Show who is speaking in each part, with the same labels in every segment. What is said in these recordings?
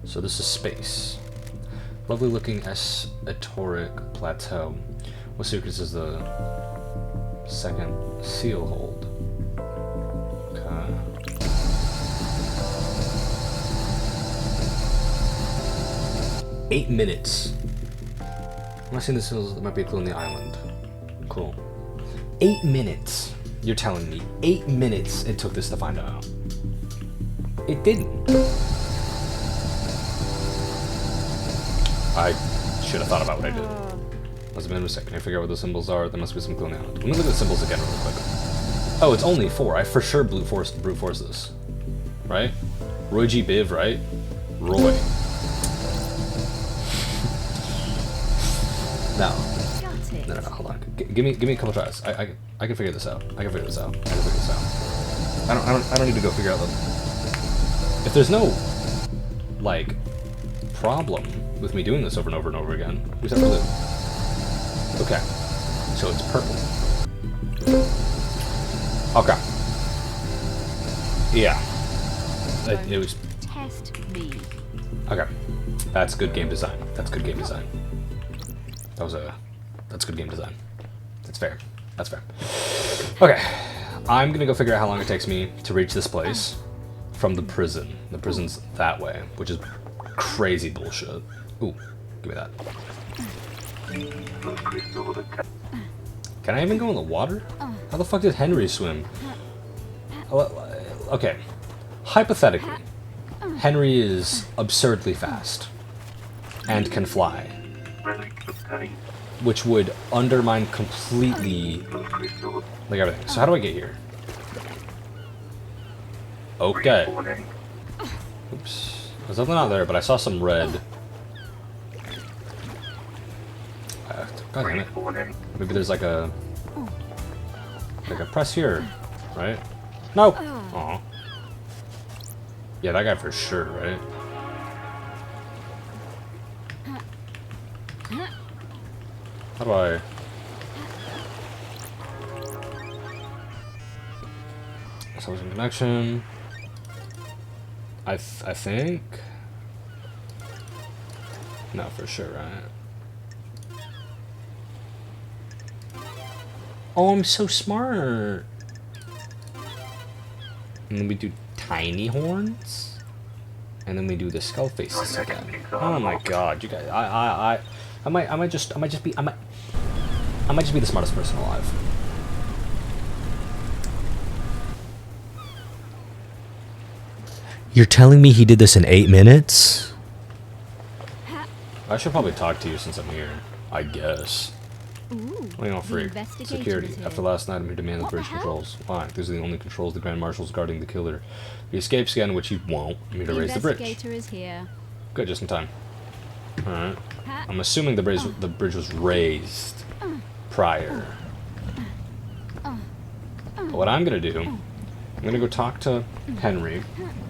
Speaker 1: So this is space. Lovely looking esoteric plateau. What secrets is the second seal hold? Okay. 8 minutes. I'm seeing this. There might be a clue on the island. Cool. 8 minutes. You're telling me 8 minutes it took this to find out. It didn't. I should have thought about what I did. Must have been a mistake. Can I figure out what the symbols are? There must be some clue on the island. Let me look at the symbols again really quick. Oh, it's only 4. I for sure brute force this. Right? Roy G. Biv, right? Roy. No, hold on. Give me a couple tries. I can figure this out. I don't need to go figure out the... If there's no, like, problem with me doing this over and over and over again, we just have to do. Okay. So it's purple. Okay. Yeah. It was...
Speaker 2: Test me.
Speaker 1: Okay. That's good game design. That's good game design. That's good game design. That's fair. That's fair. Okay. I'm gonna go figure out how long it takes me to reach this place from the prison. The prison's that way, which is crazy bullshit. Ooh, give me that. Can I even go in the water? How the fuck did Henry swim? Okay. Hypothetically, Henry is absurdly fast and can fly, which would undermine completely, like, everything. So how do I get here? Okay. Oops. There's nothing out there, but I saw some red. God damn it. Maybe there's like a press here, right? No! Aw. Yeah, that guy for sure, right? How do I... Television connection. I think... No, for sure, right? Oh, I'm so smart! And then we do tiny horns? And then we do the skull faces again. Oh my god, you guys, I might just be the smartest person alive. You're telling me he did this in 8 minutes? I should probably talk to you since I'm here, I guess.
Speaker 2: Ooh,
Speaker 1: Free. Security. After last night, I'm here to man the bridge controls. Why? These are the only controls the Grand Marshal's guarding the killer. If he escapes again, which he won't, I'm here to raise the bridge.
Speaker 2: Is here.
Speaker 1: Good, just in time. Alright. I'm assuming the bridge was raised prior. But what I'm gonna do, I'm gonna go talk to Henry.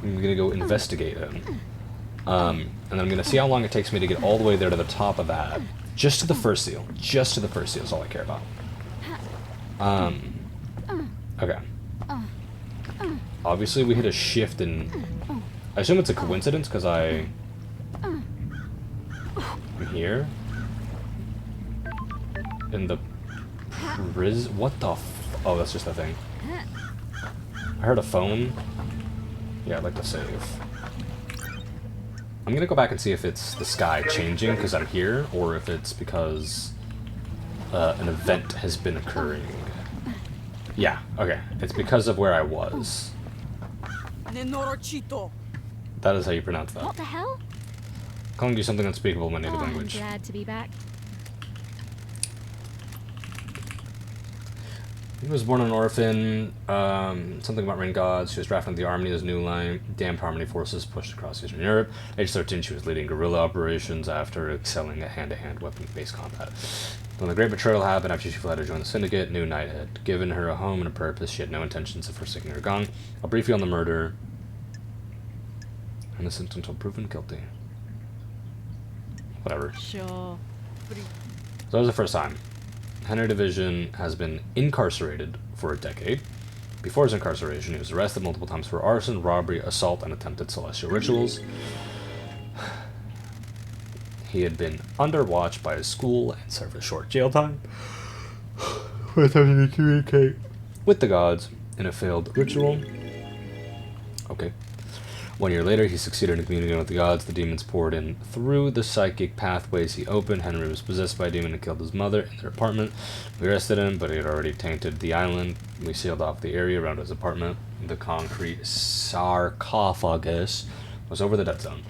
Speaker 1: I'm gonna go investigate him. And then I'm gonna see how long it takes me to get all the way there to the top of that. Just to the first seal. Just to the first seal is all I care about. Okay. Obviously we hit a shift in... I assume it's a coincidence because I'm here. In the prison... What the oh, that's just a thing. I heard a phone. Yeah, I'd like to save. I'm gonna go back and see if it's the sky changing because I'm here, or if it's because an event has been occurring. Yeah, okay. It's because of where I was. That is how you pronounce that.
Speaker 2: What the hell?
Speaker 1: Calling you something unspeakable in my native language.
Speaker 2: I'm glad to be back.
Speaker 1: He was born an orphan, something about rain gods. She was drafted into the army as new line, damned harmony forces pushed across Eastern Europe. Age 13, she was leading guerrilla operations after excelling at hand-to-hand weapon-based combat. When the Great Betrayal happened, after she fled to join the Syndicate, New Knight had given her a home and a purpose. She had no intentions of forsaking her gang. I'll brief you on the murder. Innocent until proven guilty. Whatever.
Speaker 2: Sure.
Speaker 1: So that was the first time. Henry Division has been incarcerated for a decade. Before his incarceration, he was arrested multiple times for arson, robbery, assault, and attempted celestial rituals. He had been under watch by his school and served a short jail time for attempting to communicate with the gods in a failed ritual. Okay. 1 year later, he succeeded in communicating with the gods. The demons poured in through the psychic pathways he opened. Henry was possessed by a demon and killed his mother in their apartment. We arrested him, but he had already tainted the island. We sealed off the area around his apartment. The concrete sarcophagus was over the dead zone.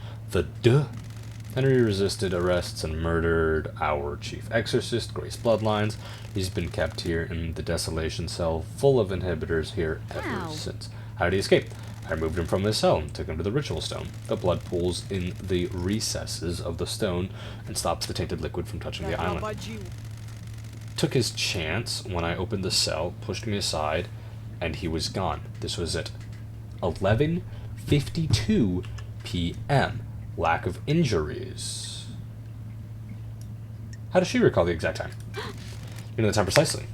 Speaker 1: Henry resisted arrests and murdered our chief exorcist, Grace Bloodlines. He's been kept here in the desolation cell, full of inhibitors here ever since. How did he escape? I removed him from his cell and took him to the ritual stone. The blood pools in the recesses of the stone and stops the tainted liquid from touching the island. Took his chance when I opened the cell, pushed me aside, and he was gone. This was at 11:52 p.m. Lack of injuries. How does she recall the exact time? You know the time precisely.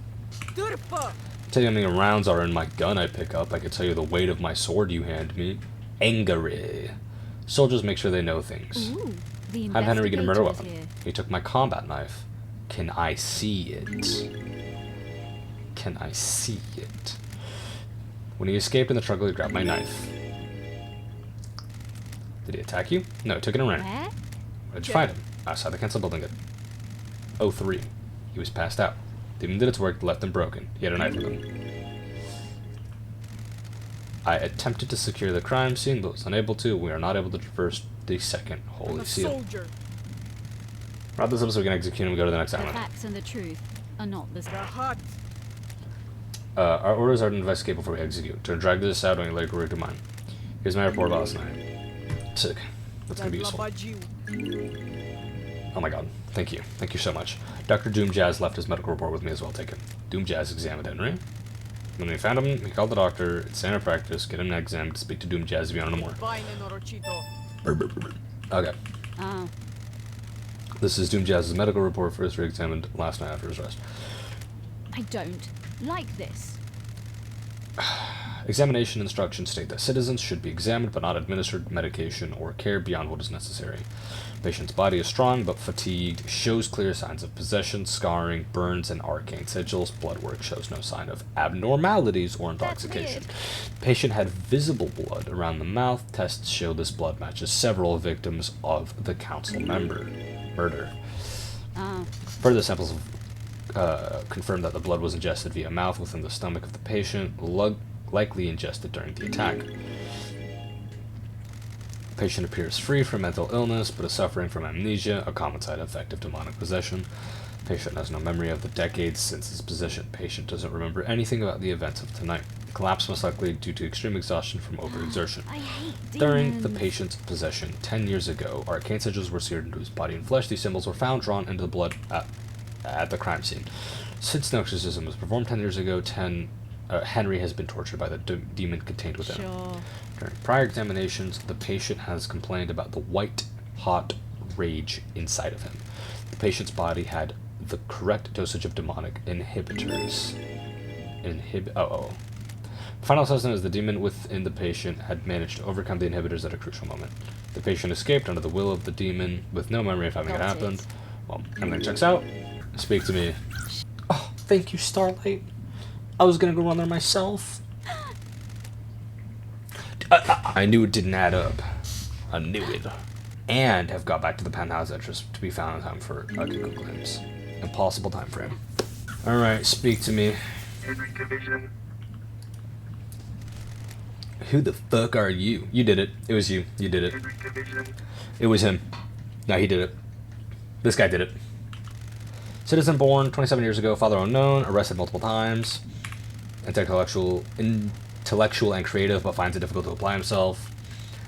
Speaker 1: Tell you how many rounds are in my gun I pick up. I could tell you the weight of my sword you hand me. Angry. Soldiers make sure they know things.
Speaker 2: Ooh,
Speaker 1: Have Henry get a murder
Speaker 2: investigator is
Speaker 1: weapon.
Speaker 2: here.
Speaker 1: He took my combat knife. Can I see it? Can I see it? When he escaped in the struggle, he grabbed my knife. Did he attack you? No, he took it and ran.
Speaker 2: Where?
Speaker 1: Where'd you find him? Outside the council building at 03. He was passed out. Demon did its work, left him broken. He had a knife with him. I attempted to secure the crime scene, but was unable to. We are not able to traverse the second holy seal. Rob this up so we can execute him and go to the next
Speaker 2: The
Speaker 1: island.
Speaker 2: facts and the truth are not the same.
Speaker 1: Our orders are to investigate before we execute. To drag this out, only later to mine. Here's my report last night. Sick. That's gonna be useful. Oh my god. Thank you. Thank you so much. Dr. Doom Jazz left his medical report with me as well. Take it. Doom Jazz examined Henry. When we found him, he called the doctor. It's standard practice. Get him examined. Speak to Doom Jazz if you want to know more. Okay.
Speaker 2: Oh,
Speaker 1: This is Doom Jazz's medical report, first re-examined last night after his arrest.
Speaker 2: I don't like this.
Speaker 1: Examination instructions state that citizens should be examined but not administered medication or care beyond what is necessary. Patient's body is strong but fatigued, shows clear signs of possession, scarring, burns, and arcane sigils. Blood work shows no sign of abnormalities or intoxication. Patient had visible blood around the mouth. Tests show this blood matches several victims of the council murder.
Speaker 2: Oh,
Speaker 1: Further samples confirmed that the blood was ingested via mouth within the stomach of the patient, likely ingested during the attack. The patient appears free from mental illness, but is suffering from amnesia, a common side effect of demonic possession. Patient has no memory of the decades since his possession. Patient doesn't remember anything about the events of tonight. Collapse most likely due to extreme exhaustion from overexertion.
Speaker 2: I hate demons.
Speaker 1: During the patient's possession 10 years ago, arcane sigils were seared into his body and flesh. These symbols were found drawn into the blood at the crime scene. Since no exorcism was performed 10 years ago, Henry has been tortured by the demon contained within him.
Speaker 2: Sure.
Speaker 1: During prior examinations, the patient has complained about the white-hot rage inside of him. The patient's body had the correct dosage of demonic inhibitors. Final assessment is the demon within the patient had managed to overcome the inhibitors at a crucial moment. The patient escaped under the will of the demon with no memory of having it happened. Well, everything checks out. Speak to me. Oh, thank you, Starlight. I was gonna go run there myself. I knew it didn't add up. I knew it. And have got back to the penthouse entrance to be found in time for Kiko claims. Impossible time frame. Alright, speak to me. Who the fuck are you? You did it. It was you. You did it. It was him. No, he did it. This guy did it. Citizen born 27 years ago, father unknown, arrested multiple times. Intellectual and creative, but finds it difficult to apply himself.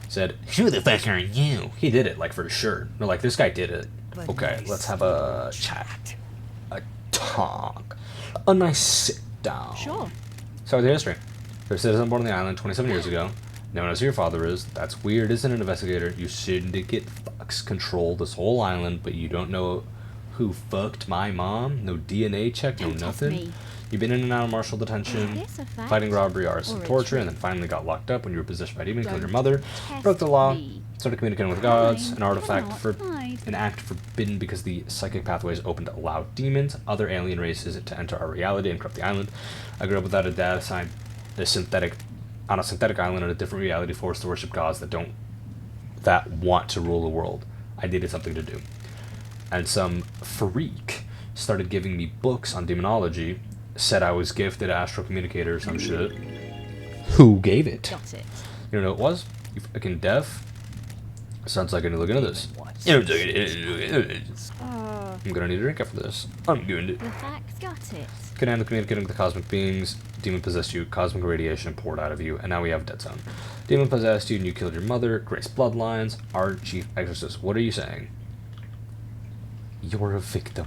Speaker 1: Said, who the fuck are you? He did it, like, for sure. No, like, this guy did it. Okay, let's have a chat. A talk. A nice sit down.
Speaker 2: Sure.
Speaker 1: Start with the history. There's a citizen born on the island 27 years ago. Known as who your father is. That's weird, isn't it, investigator? You syndicate fucks control this whole island, but you don't know who fucked my mom? No DNA check, no
Speaker 2: Don't test
Speaker 1: nothing?
Speaker 2: me.
Speaker 1: You've been in and out of martial detention,
Speaker 2: Is this a fact
Speaker 1: fighting robbery, arson,
Speaker 2: or a
Speaker 1: torture,
Speaker 2: trick?
Speaker 1: and then finally got locked up when you were possessed by a demon, killed your
Speaker 2: Don't
Speaker 1: mother,
Speaker 2: test
Speaker 1: broke the law,
Speaker 2: me.
Speaker 1: Started communicating with gods,
Speaker 2: Fine,
Speaker 1: an artifact
Speaker 2: cannot
Speaker 1: for
Speaker 2: hide.
Speaker 1: an act forbidden because the psychic pathways open to allow demons, other alien races to enter our reality and corrupt the island. I grew up without a dad assigned a synthetic on a synthetic island in a different reality, forced to worship gods that want to rule the world. I needed something to do. And some freak started giving me books on demonology, said I was gifted astral communicator or some shit. Who gave it?
Speaker 2: Got it.
Speaker 1: You know who it was? You fucking deaf? Sounds like I need to look into this. I'm gonna need a drink after this. I'm going to.
Speaker 2: The facts got it.
Speaker 1: Could handle communicating with the cosmic beings. Demon possessed you, cosmic radiation poured out of you, and now we have a dead zone. Demon possessed you and you killed your mother, Grace Bloodlines, our chief exorcist. What are you saying? You're a victim.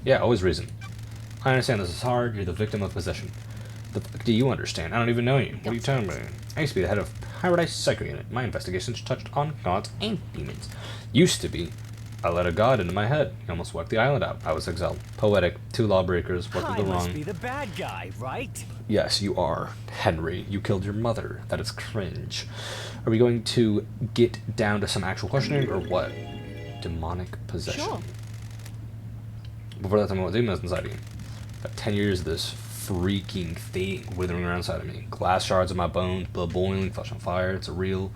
Speaker 1: Yeah, always reason. I understand this is hard, you're the victim of possession. The fuck do you understand? I don't even know you. What are you telling me? I used to be the head of Paradise Psycho Unit. My investigations touched on gods and demons. Used to be. I let a god into my head. He almost wiped the island out. I was exiled. Poetic. 2 lawbreakers. What could go wrong?
Speaker 3: I must be the bad guy, right?
Speaker 1: Yes, you are. Henry, you killed your mother. That is cringe. Are we going to get down to some actual questioning, or what? Demonic possession.
Speaker 2: Sure.
Speaker 1: Before that time, what demons inside of you? About 10 years of this freaking thing withering around inside of me. Glass shards in my bones, blood boiling, flesh on fire. It's a real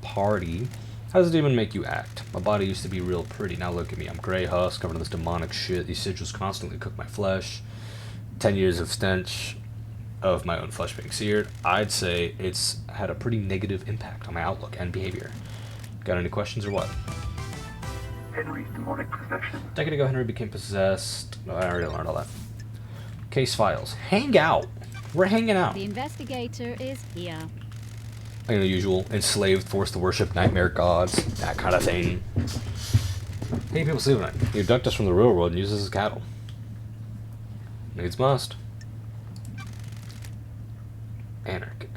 Speaker 1: party. How does it even make you act? My body used to be real pretty. Now look at me. I'm gray husk, covered in this demonic shit. These sigils constantly cook my flesh. 10 years of stench of my own flesh being seared. I'd say it's had a pretty negative impact on my outlook and behavior. Got any questions or what?
Speaker 4: Henry's demonic possession.
Speaker 1: A decade ago, Henry became possessed. No, I already learned all that. Case files. Hang out. We're hanging out.
Speaker 2: The investigator is here.
Speaker 1: Like the usual. Enslaved, forced to worship nightmare gods. That kind of thing. Hey, people sleep at night. He abducted us from the real world and uses us as cattle. Needs must. Anarchic.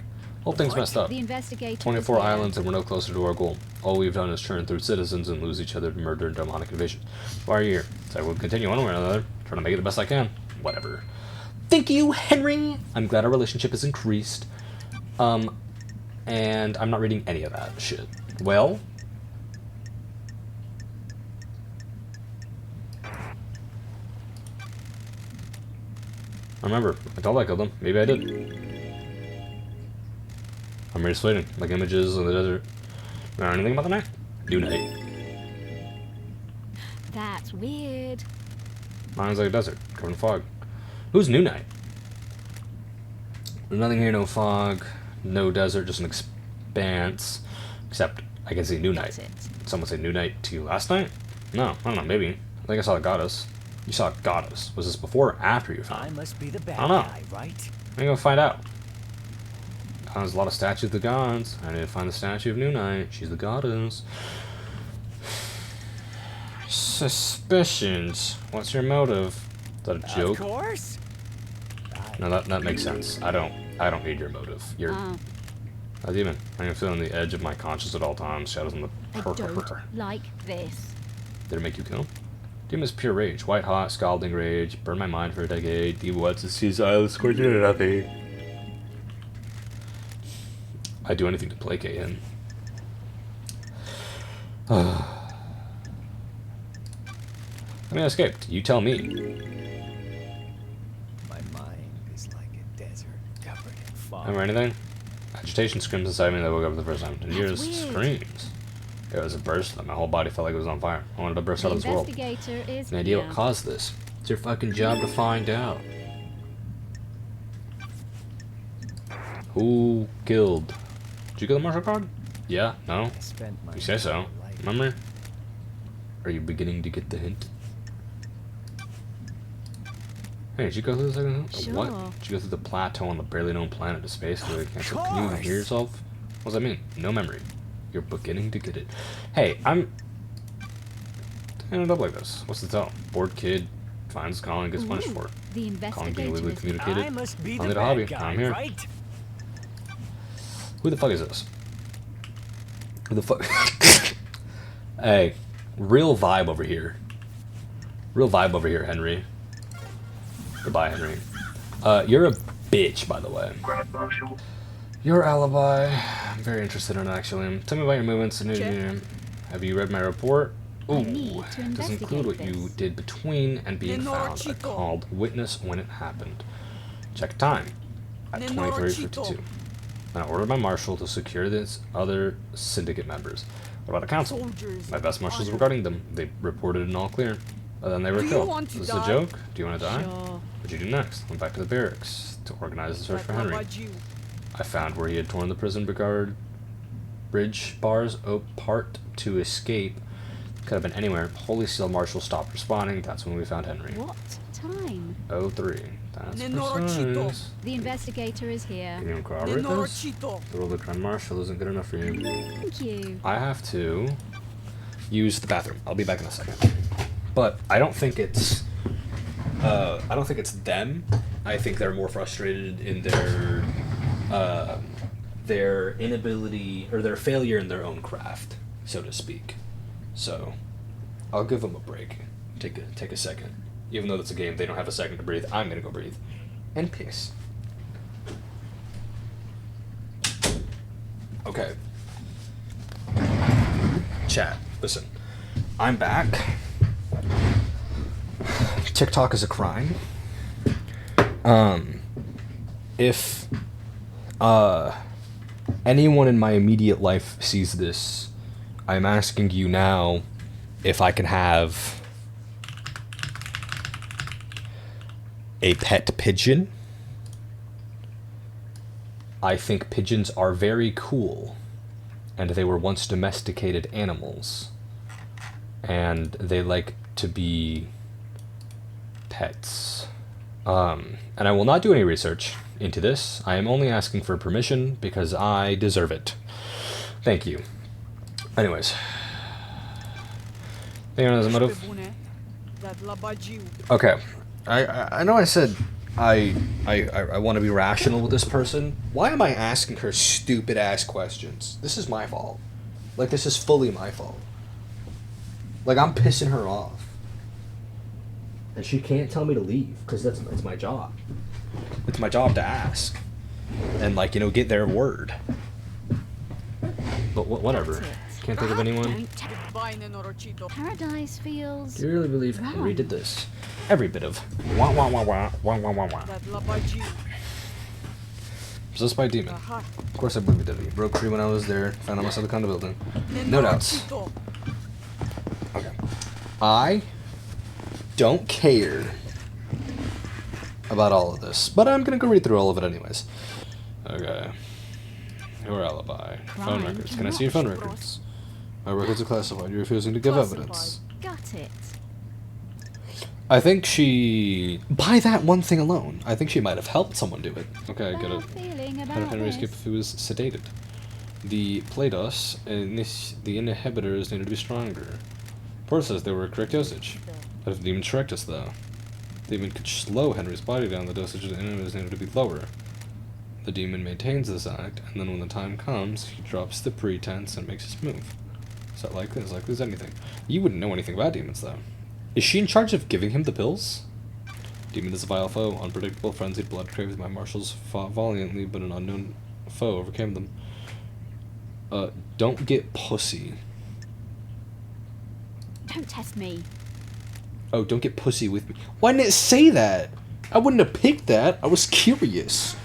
Speaker 1: Whole thing's messed up.
Speaker 2: The investigator
Speaker 1: 24
Speaker 2: is here.
Speaker 1: islands and we're no closer to our goal. All we've done is churn through citizens and lose each other to murder and demonic invasion. Why are you here? So I will continue one way or another, trying to make it the best I can. Whatever. Thank you, Henry! I'm glad our relationship has increased. And I'm not reading any of that shit. Well? I remember, I thought I killed him. Maybe I did. I'm ready like images of the desert. Know anything about the night? New night.
Speaker 2: That's weird.
Speaker 1: Mine's like a desert, covered in fog. Who's New Night? There's nothing here, no fog, no desert, just an expanse. Except, I can see New Night.
Speaker 2: That's it.
Speaker 1: Did someone say New Night to you last night? No, I don't know, maybe. I think I saw a goddess. You saw a goddess. Was this before or after you found
Speaker 3: I
Speaker 1: her?
Speaker 3: must be the bad
Speaker 1: I don't know.
Speaker 3: guy, right?
Speaker 1: I'm gonna find out. There's a lot of statues of the gods. I need to find the statue of New Night. She's the goddess. Suspicions. What's your motive? Is that a joke?
Speaker 3: Of course.
Speaker 1: No, that makes sense. I don't need your motive. You're a demon. I'm feeling the edge of my conscience at all times. Shadows on the
Speaker 2: I don't like this.
Speaker 1: Did it make you kill? Demon is pure rage. White hot, scalding rage. Burn my mind for a decade. Demon wants to see silence, scorching to nothing. I'd do anything to placate him. I mean, I escaped. You tell me.
Speaker 3: My mind is like a desert covered in fog.
Speaker 1: Remember anything? Agitation screams inside me that I woke up for the first time. And yours
Speaker 2: weird.
Speaker 1: screams. It was a burst that my whole body felt like it was on fire. I wanted to burst out
Speaker 2: The
Speaker 1: of this world.
Speaker 2: investigator is
Speaker 1: An idea
Speaker 2: here.
Speaker 1: what caused this. It's your fucking job to find out. Who killed? Did you kill the martial card? Yeah? No?
Speaker 3: I spent my
Speaker 1: You say so.
Speaker 3: life-
Speaker 1: Remember? Are you beginning to get the hint? Hey, did you go through the second?
Speaker 2: Sure.
Speaker 1: What? Did you go through the plateau on the barely known planet of space? Can you even hear yourself? What does that mean? No memory. You're beginning to get it. Hey, I'm ended up like this. What's the tell? Bored kid finds calling, gets punished
Speaker 2: Ooh,
Speaker 1: for it.
Speaker 2: The
Speaker 1: Calling being
Speaker 2: investigator
Speaker 1: illegally
Speaker 2: is
Speaker 1: communicated.
Speaker 3: I must be
Speaker 1: I
Speaker 3: the
Speaker 1: need a
Speaker 3: bad
Speaker 1: hobby.
Speaker 3: guy,
Speaker 1: I'm here.
Speaker 3: right?
Speaker 1: Who the fuck is this? Who the fuck? Hey, real vibe over here. Real vibe over here, Henry. Goodbye, Henry. You're a bitch, by the way.
Speaker 4: Grand Marshal.
Speaker 1: Your alibi. I'm very interested in it, actually. Tell me about your movements. Have you read my report?
Speaker 2: I need
Speaker 1: Ooh,
Speaker 2: to
Speaker 1: it does include what you
Speaker 2: investigate
Speaker 1: did between and being found. I called witness when it happened. Check time. At 23:52. I ordered my marshal to secure this other syndicate members. What about the council?
Speaker 5: Soldiers
Speaker 1: My best marshals
Speaker 5: honor.
Speaker 1: regarding them. They reported an all clear. But then they were
Speaker 5: Do you
Speaker 1: killed.
Speaker 5: want to
Speaker 1: This is a
Speaker 5: die?
Speaker 1: joke? Do you want to die?
Speaker 2: Sure.
Speaker 1: What'd you do next? Went back to the barracks to organize the search for Henry.
Speaker 5: Zaprowadzi.
Speaker 1: I found where he had torn the prison guard bridge bars apart to escape. Could have been anywhere. Holy Seal Marshal stopped responding. That's when we found Henry.
Speaker 2: What time?
Speaker 1: 03. That's
Speaker 5: Nenorocito.
Speaker 1: precise.
Speaker 2: The investigator is
Speaker 1: Can
Speaker 2: here.
Speaker 1: you corroborate this?
Speaker 5: Nenorocito.
Speaker 1: The role of Grand Marshal isn't good enough for you.
Speaker 2: Thank you.
Speaker 1: I have to use the bathroom. I'll be back in a second. But I don't think it's them. I think they're more frustrated in their inability or their failure in their own craft, so to speak. So I'll give them a break. Take a second. Even though it's a game, they don't have a second to breathe. I'm gonna go breathe and piss. Okay. Chat, listen. I'm back. TikTok is a crime. If anyone in my immediate life sees this, I'm asking you now if I can have a pet pigeon. I think pigeons are very cool, and they were once domesticated animals, and they like to be pets. And I will not do any research into this. I am only asking for permission because I deserve it. Thank you. Anyways. Anyone has a motive?
Speaker 5: Szpebune. Zadlabadził.
Speaker 1: Okay. I know I said I want to be rational with this person. Why am I asking her stupid ass questions? This is my fault. Like, this is fully my fault. Like, I'm pissing her off. And she can't tell me to leave, because it's my job. It's my job to ask. And, like, get their word. But whatever.
Speaker 2: That's it.
Speaker 1: Can't think of anyone.
Speaker 2: Don't tell.
Speaker 5: Goodbye, Nenorocito.
Speaker 2: Paradise feels.
Speaker 1: Do you really believe Henry
Speaker 2: wrong.
Speaker 1: did this? Every bit of. Wah wah wah wah wah wah wah wah.
Speaker 5: Zadlabadził.
Speaker 1: Possessed by a demon.
Speaker 5: Aha.
Speaker 1: Of course I believe he did it. He broke free when I was there. Found out myself the building. No doubts.
Speaker 5: Nenorocito.
Speaker 1: Okay. I don't care about all of this, but I'm gonna go read through all of it anyways. Okay. Your alibi. Phone
Speaker 2: Crime
Speaker 1: records. Can I see your phone records? My records are classified. You're refusing to give
Speaker 5: Classified.
Speaker 1: evidence.
Speaker 2: Got it.
Speaker 1: I think by that one thing alone, I think she might have helped someone do it. Okay, I get
Speaker 2: Bad
Speaker 1: it.
Speaker 2: feeling
Speaker 1: How did
Speaker 2: about
Speaker 1: Henry escape
Speaker 2: this.
Speaker 1: if he was sedated? The Platos and the inhibitors needed to be stronger. Porter says they were a correct dosage. But if the demon tricked us, though, the demon could slow Henry's body down. The dosage of the inhibitors needed to be lower. The demon maintains this act, and then when the time comes, he drops the pretense and makes his move. Is that likely? As likely as anything. You wouldn't know anything about demons, though. Is she in charge of giving him the pills? Demon is a vile foe, unpredictable, frenzied, blood-craved. My marshals fought valiantly, but an unknown foe overcame them. Don't get pussy.
Speaker 2: Don't test me.
Speaker 1: Oh, don't get pussy with me. Why didn't it say that? I wouldn't have picked that. I was curious.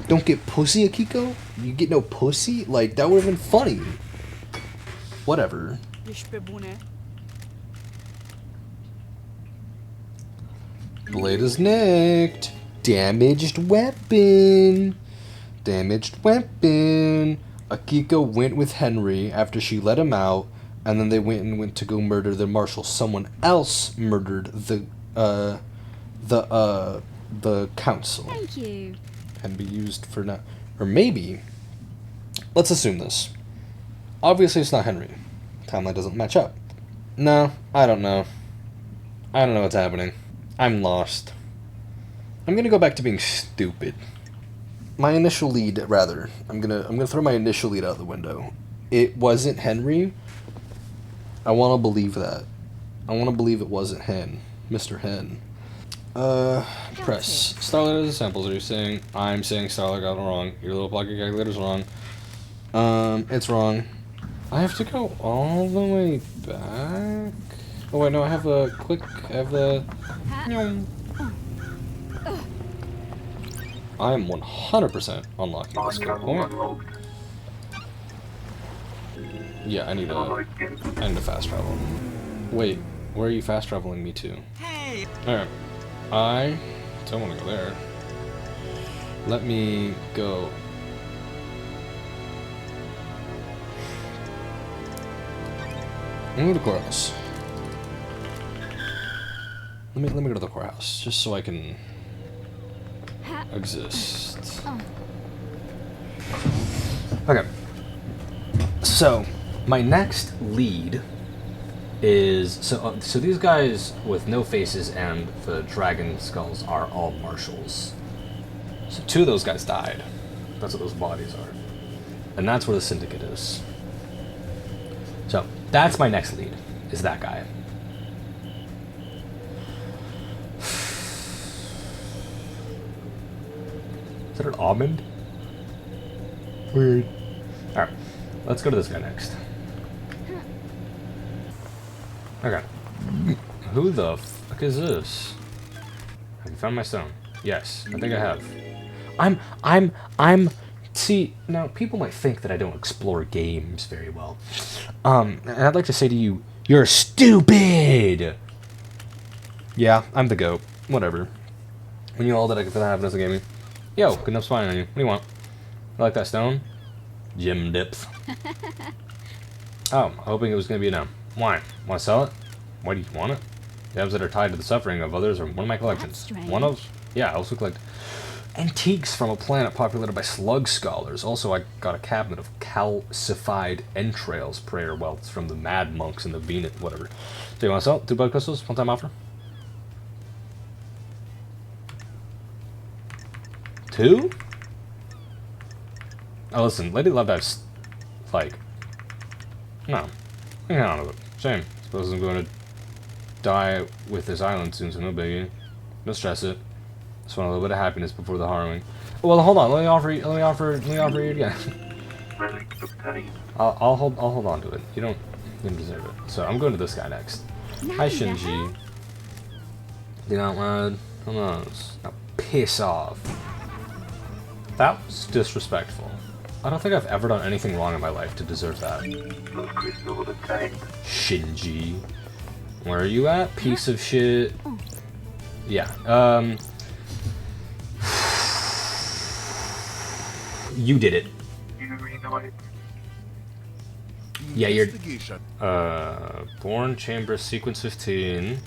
Speaker 1: Don't get pussy, Akiko? You get no pussy? Like, that would have been funny. Whatever.
Speaker 5: Szpebune.
Speaker 1: Blade is nicked. Damaged weapon. Damaged weapon. Akiko went with Henry after she let him out, and then they went to go murder the marshal. Someone else murdered the council.
Speaker 2: Thank you.
Speaker 1: And be used for now. Or maybe, let's assume this. Obviously it's not Henry. Timeline doesn't match up. No, I don't know. I don't know what's happening. I'm lost. I'm gonna go back to being stupid. My initial lead, rather. I'm gonna throw my initial lead out the window. It wasn't Henry. I wanna believe that. I wanna believe it wasn't Mr. Hen. Press. Starlight as a samples, are you saying? I'm saying Starlight got it wrong. Your little pocket calculator's wrong. It's wrong. I have to go all the way back? Oh wait, no, I have a quick, I have the... I am 100% unlocking this skill point. Yeah, I need to fast travel. Wait, where are you fast traveling me to?
Speaker 3: Hey!
Speaker 1: Alright. I don't want to go there. Let me go. I'm going to the courthouse. Let me go to the courthouse, just so I can exist. Okay. So, my next lead is so these guys with no faces and the dragon skulls are all marshals. So 2 of those guys died. That's what those bodies are. And that's where the syndicate is. So that's my next lead, is that guy. Is that an almond? Weird. Alright, let's go to this guy next. Okay. Who the fuck is this? Have you found my stone? Yes, I think I have. See, now people might think that I don't explore games very well. And I'd like to say to you, you're stupid! Yeah, I'm the GOAT. Whatever. When you all that I can happen as a gaming. Yo, good enough spying on you. What do you want? You like that stone? Gem depth. Oh, hoping it was gonna be a no. Why? Want to sell it? Why do you want it? Gems that are tied to the suffering of others are one of my collections. One of? Yeah, I also collect antiques from a planet populated by slug scholars. Also, I got a cabinet of calcified entrails prayer welts from the mad monks in the Venus, whatever. Do you want to sell it? 2 blood crystals? One-time offer? 2? Oh, listen, Lady Love Dive's like... No. Hang on with it. Shame. Suppose I'm going to die with this island soon, so no biggie. Don't stress it. Just want a little bit of happiness before the harrowing. Oh, well, hold on. Let me offer you again. I'll hold on to it. You don't deserve it. So I'm going to this guy next. Hi, Shinji. Think out loud. Who knows? Now piss off. That was disrespectful. I don't think I've ever done anything wrong in my life to deserve that. Shinji. Where are you at? Piece of shit. Yeah, you did it. Yeah, you're... Born Chamber Sequence 15.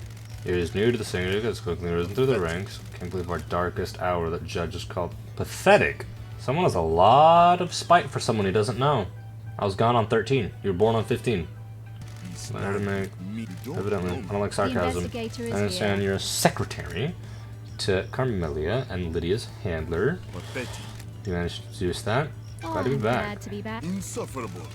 Speaker 1: It is new to the syndicate, has quickly risen through the ranks. Can't believe our darkest hour that judges called pathetic. Someone has a lot of spite for someone he doesn't know. I was gone on 13. You were born on 15. Evidently, I don't like sarcasm. I understand you're a secretary to Carmelia and Lydia's handler. You managed to deduce that? Glad to be back.
Speaker 2: Glad to be back.
Speaker 6: Insufferable.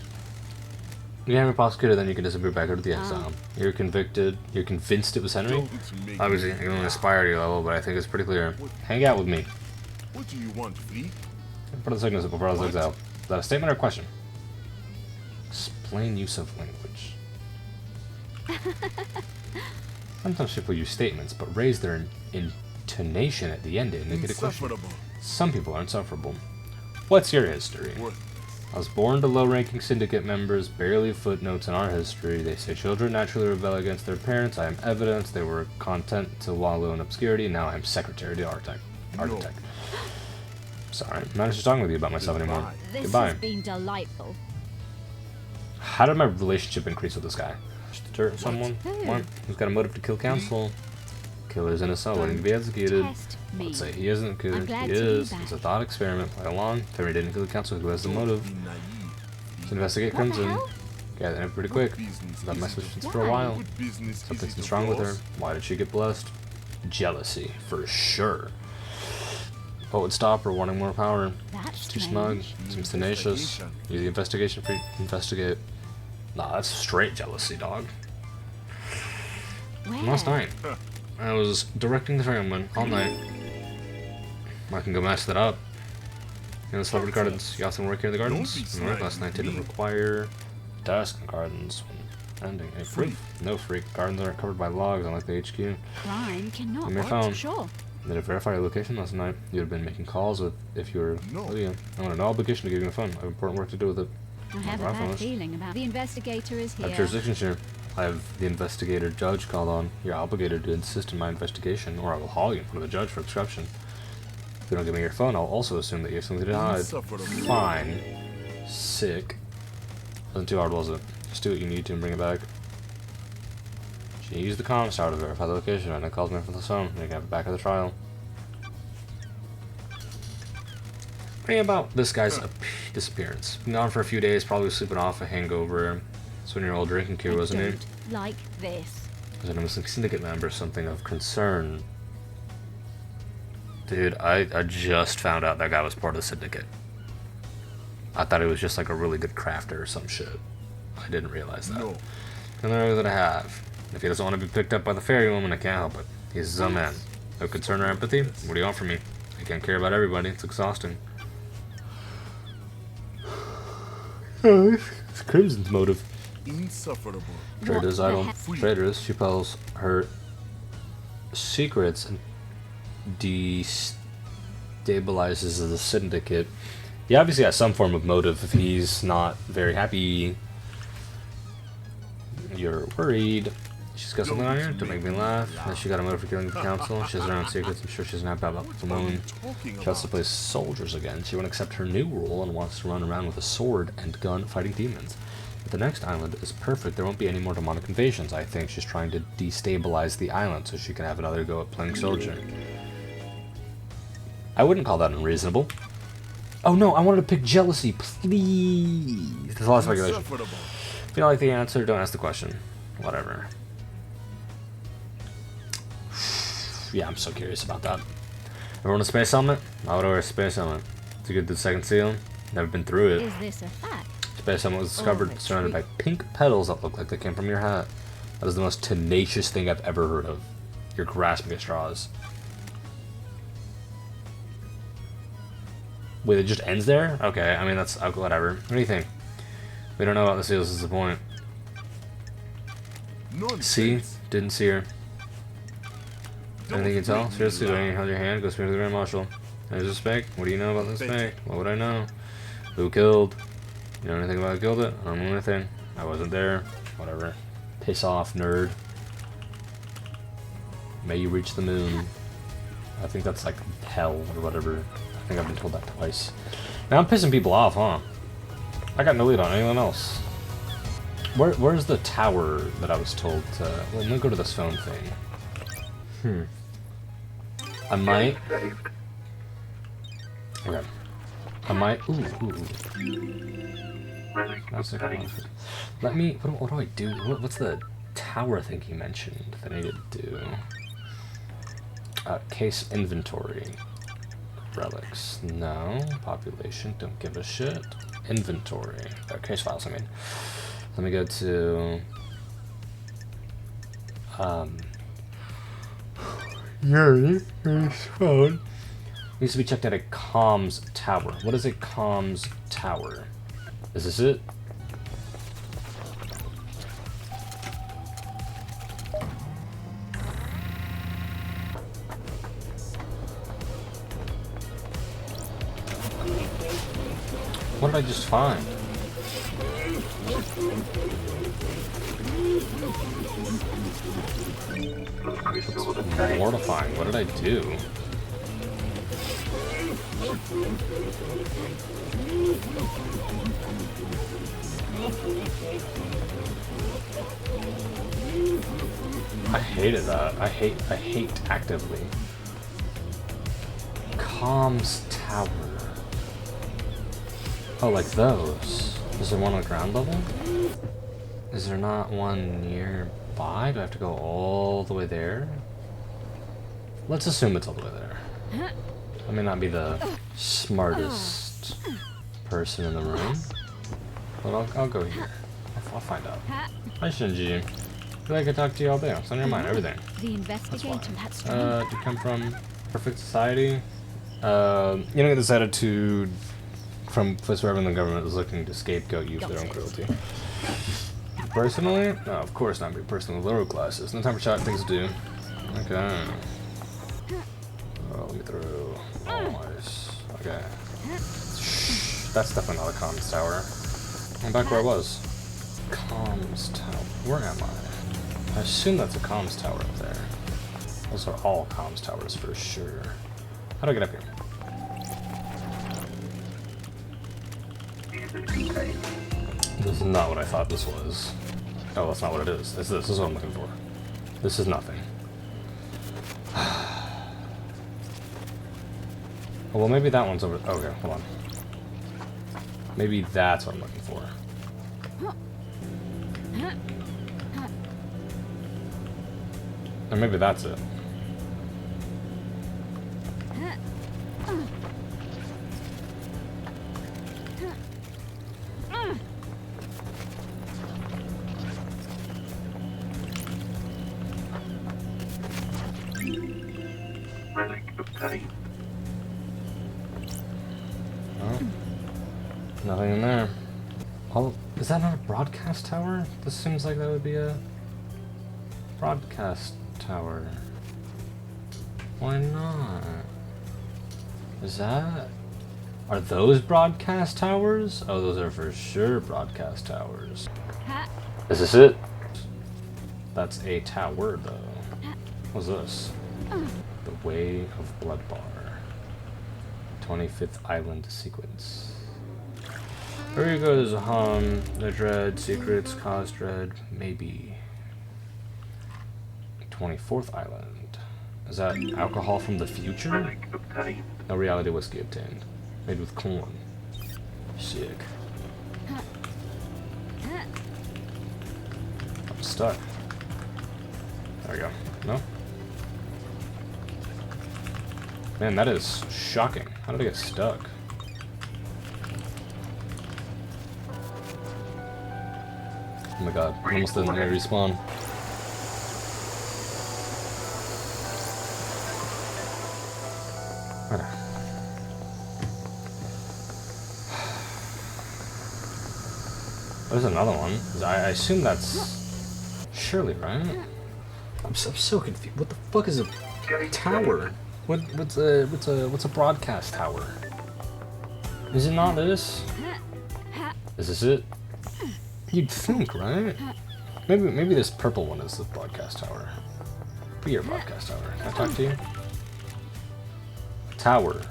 Speaker 1: You have a prosecutor, then you can disappear back out of the exile. You're convicted. You're convinced it was Henry? Obviously, I can only aspire to your level, but I think it's pretty clear. Hang out with me.
Speaker 6: What do you want, Flea?
Speaker 1: For the sickness before I was exiled. Is that a statement or a question? Explain use of language. Sometimes people use statements, but raise their intonation at the end and make it a question. Some people are insufferable. What's your history? I was born to low-ranking syndicate members, barely footnotes in our history. They say children naturally rebel against their parents. I am evidence. They were content to wallow in obscurity. Now I am secretary to the architect. Sorry, I'm not just talking with you about myself anymore.
Speaker 2: This
Speaker 1: Goodbye.
Speaker 2: has been delightful.
Speaker 1: How did my relationship increase with this guy? Just deter someone?
Speaker 2: Who?
Speaker 1: What? Who's got a motive to kill counsel? Killer's in a cell waiting to be executed.
Speaker 2: Test me.
Speaker 1: Let's say he isn't good.
Speaker 2: glad
Speaker 1: He
Speaker 2: to be
Speaker 1: is.
Speaker 2: back.
Speaker 1: It's a thought experiment. Play along. If Henry didn't kill the counsel, who has the motive? Let's investigate
Speaker 2: What the
Speaker 1: Crimson.
Speaker 2: hell?
Speaker 1: Got that pretty quick. Got my suspicions for a
Speaker 2: Why?
Speaker 1: while. Something's been wrong with her. Why did she get blessed? Jealousy, for sure. What would stop her wanting more power?
Speaker 2: That's
Speaker 1: Too smug.
Speaker 2: strange.
Speaker 1: Seems tenacious. Use the investigation for investigate. Nah, that's straight jealousy, dog.
Speaker 2: Where?
Speaker 1: Last night. I was directing the family all night. I can go mess that up. You know, the celebrity gardens. You often work here in the gardens?
Speaker 6: Don't be
Speaker 1: My work last night didn't require desk in gardens when ending. Hey,
Speaker 6: Freak.
Speaker 1: No freak. Gardens aren't covered by logs, unlike the HQ.
Speaker 2: Crime cannot.
Speaker 1: Give me your phone.
Speaker 2: Sure.
Speaker 1: Did it verify your location last night? You'd have been making calls with if you were
Speaker 6: No.
Speaker 1: Lydia. I want no obligation to give you a phone. I have important work to do with it.
Speaker 2: I have a
Speaker 1: Right,
Speaker 2: bad
Speaker 1: fellas.
Speaker 2: feeling about the investigator is
Speaker 1: I have
Speaker 2: here.
Speaker 1: jurisdiction here. I have the investigator judge called on. You're obligated to insist in my investigation, or I will haul you in front of the judge for obstruction. If you don't give me your phone, I'll also assume that you have something to hide.
Speaker 6: Insufferable.
Speaker 1: Fine. Sick. Wasn't too hard, was it? Just do what you need to and bring it back. She used the comms tower to verify the location, and it calls me from the phone. You can have it back at the trial. What do you about this guy's disappearance? Been gone for a few days, probably sleeping off a hangover. It's when your old drinking cure, wasn't he?
Speaker 2: Don't like this.
Speaker 1: Was it a missing syndicate member? Something of concern. Dude, I just found out that guy was part of the syndicate. I thought he was just like a really good crafter or some shit. I didn't realize that.
Speaker 6: No.
Speaker 1: And the know that I have. If he doesn't want to be picked up by the fairy woman, I can't help it. He's a man. No concern or empathy? What do you want from me? I can't care about everybody. It's exhausting. It's Crimson's motive.
Speaker 6: Insufferable.
Speaker 1: Traitor's
Speaker 2: What the
Speaker 1: idol.
Speaker 2: heck?
Speaker 1: Traitorous. She peddles her secrets and destabilizes the syndicate. He obviously has some form of motive if he's not very happy. You're worried. She's got something on her to make me laugh. Then she got a motive for killing the council. She has her own secrets. I'm sure she's not bad about the moon.
Speaker 6: Talking
Speaker 1: She wants to
Speaker 6: about.
Speaker 1: play soldiers again. She won't accept her new role and wants to run around with a sword and gun fighting demons. If the next island is perfect, there won't be any more demonic invasions. I think she's trying to destabilize the island so she can have another go at playing soldier. I wouldn't call that unreasonable. Oh no, I wanted to pick jealousy, please. There's a lot of speculation.
Speaker 6: Insufferable.
Speaker 1: If you don't like the answer, don't ask the question. Whatever. Yeah, I'm so curious about that. Everyone a space helmet? I would wear a space helmet. To get the second seal. Never been through it.
Speaker 2: Is this a fact?
Speaker 1: Space helmet was discovered
Speaker 2: it's
Speaker 1: surrounded by
Speaker 2: sweet.
Speaker 1: pink petals that look like they came from your hat. That is the most tenacious thing I've ever heard of. You're grasping at straws. Wait, it just ends there? Okay, I mean, that's whatever. What do you think? We don't know about the seals, is the point.
Speaker 6: Nonsense.
Speaker 1: See? Didn't see her. Anything you can tell? Seriously, do I hold your hand? Go speak to the Grand Marshal. There's a spec. What do you know about this spec? What would I know? Who killed? You know anything about who killed it? I don't know anything. I wasn't there. Whatever. Piss off, nerd. May you reach the moon. I think that's like hell or whatever. I think I've been told that twice. Now I'm pissing people off, huh? I got no lead on anyone else. Where's the tower that I was told to... Well, let me go to this phone thing. I might...
Speaker 4: Saved.
Speaker 1: Okay. I might... Ooh.
Speaker 4: Really?
Speaker 1: That's a good one. Let me... What do I do? What's the tower thing he mentioned that I need to do? Case inventory. Relics. No. Population. Don't give a shit. Inventory. Case files, I mean. Let me go to... Here's phone. Needs to be checked at a comms tower. What is a comms tower? Is this it? What did I just find? Mortifying. What did I do? I hated that. I hate actively. Comms tower. Oh, like those. Is there one on the ground level? Is there not one nearby? Do I have to go all the way there? Let's assume it's all the way there. I may not be the smartest person in the room, but I'll go here. I'll find out. Hi, Shinji. feel like I talk to you all day. What's on your mind? Everything.
Speaker 2: The investigator, that's strange.
Speaker 1: Do you come from perfect society? You don't get this attitude from place where everyone in the government is looking to scapegoat you for their own cruelty. Personally? No, of course not. Be personally lower classes. No time for shot things to do. Okay. Oh, let me through. Nice. Okay. That's definitely not a comms tower. I'm back where I was. Comms tower. Where am I? I assume that's a comms tower up there. Those are all comms towers for sure. How do I get up here? This is not what I thought this was. Oh, that's not what it is. It's this. This is what I'm looking for. This is nothing. Well, maybe that one's over. Okay, hold on. Maybe that's what I'm looking for. Or maybe that's it.
Speaker 4: Relic obtained.
Speaker 1: Oh. Nothing in there. Oh, is that not a broadcast tower? This seems like that would be a broadcast tower. Why not? Is that... Are those broadcast towers? Oh, those are for sure broadcast towers. Is this it? That's a tower, though. What's this? The Way of Blood Bar. 25th Island Sequence. Here you go, there's the Dread, Secrets, Cause Dread, maybe. 24th Island. Is that alcohol from the future?
Speaker 4: Relic obtained.
Speaker 1: No, reality whiskey obtained. Made with corn. Sick. I'm stuck. There we go. No? Man, that is shocking. How did I get stuck? Oh my god, I almost didn't let me respawn. Okay. There's another one. I assume that's Shirley, right? I'm so confused. What the fuck is a tower? What's a broadcast tower? Is it not this? Is this it? You'd think, right? Maybe this purple one is the broadcast tower. Be your broadcast tower. Can I talk to you? Tower.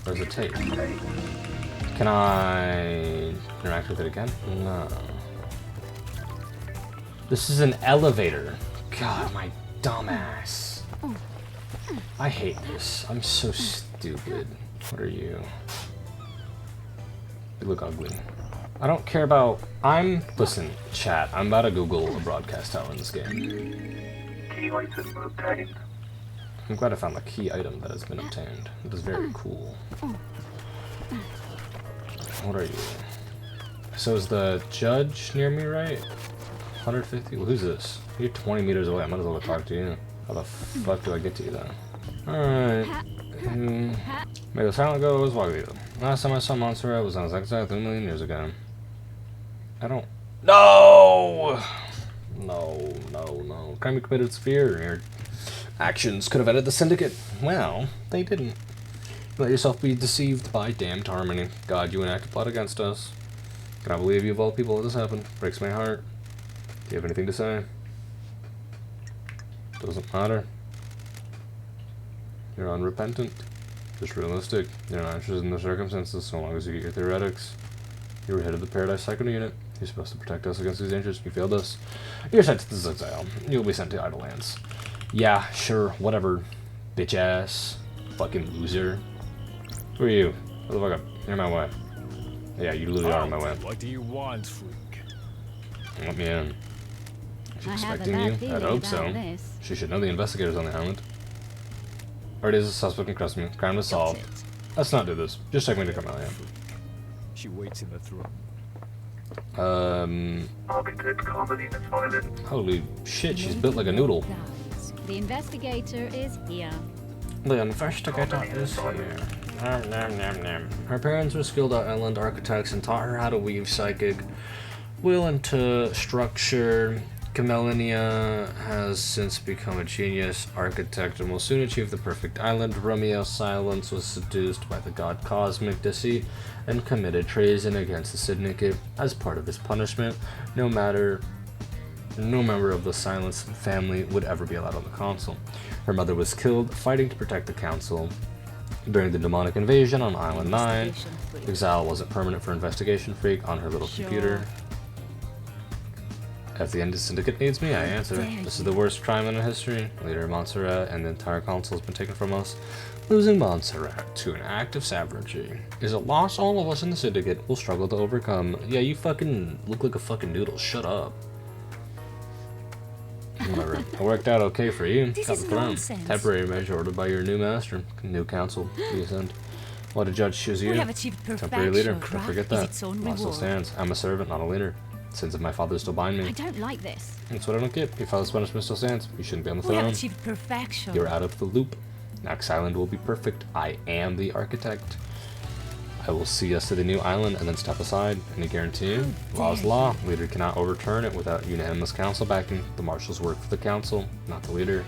Speaker 1: Where's the tape? Can I interact with it again? No. This is an elevator. God, my dumbass. I hate this. I'm so stupid. What are you? You look ugly. I don't care about... Listen, chat. I'm about to Google a broadcast tower in this game.
Speaker 4: Key item obtained.
Speaker 1: I'm glad I found the key item that has been obtained. It is very cool. What are you? So is the judge near me, right? 150? Well, who's this? You're 20 meters away. I might as well talk to you. How the fuck do I get to you then? Alright. Maybe the silent go was Wagyu. Last time I saw Montserrat was on Zigzag 3 million years ago. I don't... No! No. Crime you committed severe. Your actions could have ended the syndicate. Well, they didn't. Let yourself be deceived by damned harmony. God, you enact a plot against us. Cannot believe you of all people that this happened. Breaks my heart. Do you have anything to say? Doesn't matter. You're unrepentant. Just realistic. You're not interested in the circumstances so long as you get your theoretics. You were head of the Paradise Cycle Unit. You're supposed to protect us against these dangers. You failed us. You're sent to the exile. You'll be sent to Idle Lands. Yeah, sure, whatever. Bitch ass. Fucking loser. Who are you? What the fuck up? You're in my way. Yeah, you literally are in my way.
Speaker 3: What do you want, freak?
Speaker 1: Let me in. She's
Speaker 2: I have a
Speaker 1: expecting
Speaker 2: bad
Speaker 1: you? I'd
Speaker 2: feeling
Speaker 1: hope
Speaker 2: about
Speaker 1: so.
Speaker 2: this.
Speaker 1: She should know the investigators on the island. Already is a suspect in custody. Crime was solved. Let's not do this. Just check me to come out, yeah.
Speaker 3: She waits in the throne.
Speaker 4: Architect comedy and violence.
Speaker 1: Holy shit, she's built like a noodle.
Speaker 2: Guys, the investigator is here.
Speaker 1: The investigator is here. Nom, nom, nom, nom. Her parents were skilled island architects and taught her how to weave psychic will into structure. Camelia has since become a genius architect and will soon achieve the perfect island. Romeo Silence was seduced by the god Cosmic Deceit and committed treason against the syndicate. As part of his punishment, no member of the Silence family would ever be allowed on the council. Her mother was killed fighting to protect the council during the demonic invasion on Island 9.
Speaker 2: Investigation freak.
Speaker 1: Exile wasn't permanent for Investigation Freak on her little
Speaker 2: Sure.
Speaker 1: computer. If the Ended Syndicate needs me, I answer. This is the worst crime in history. Leader Montserrat and the entire council has been taken from us. Losing Montserrat to an act of savagery is a loss all of us in the Syndicate will struggle to overcome. Yeah, you fucking look like a fucking noodle. Shut up. Whatever. It worked out okay for you.
Speaker 7: This
Speaker 1: Got
Speaker 7: is
Speaker 1: the throne.
Speaker 7: nonsense.
Speaker 1: Temporary measure ordered by your new master. New council. Please send. Why did Judge choose you?
Speaker 7: We have achieved perfection.
Speaker 1: Temporary leader. Don't
Speaker 7: Craft
Speaker 1: forget
Speaker 7: is
Speaker 1: that.
Speaker 7: its own
Speaker 1: Law still
Speaker 7: reward.
Speaker 1: stands. I'm a servant, not a leader. Sins of my father still bind
Speaker 2: I
Speaker 1: me.
Speaker 2: don't like this.
Speaker 1: That's what I don't get. Your father's punishment still stands. You shouldn't be on the
Speaker 7: We have
Speaker 1: throne.
Speaker 7: achieved perfection.
Speaker 1: You're out of the loop. Next island will be perfect. I am the architect. I will see us to the new island and then step aside. Any guarantee? Law is law. Leader cannot overturn it without unanimous council backing. The marshals work for the council, not the leader.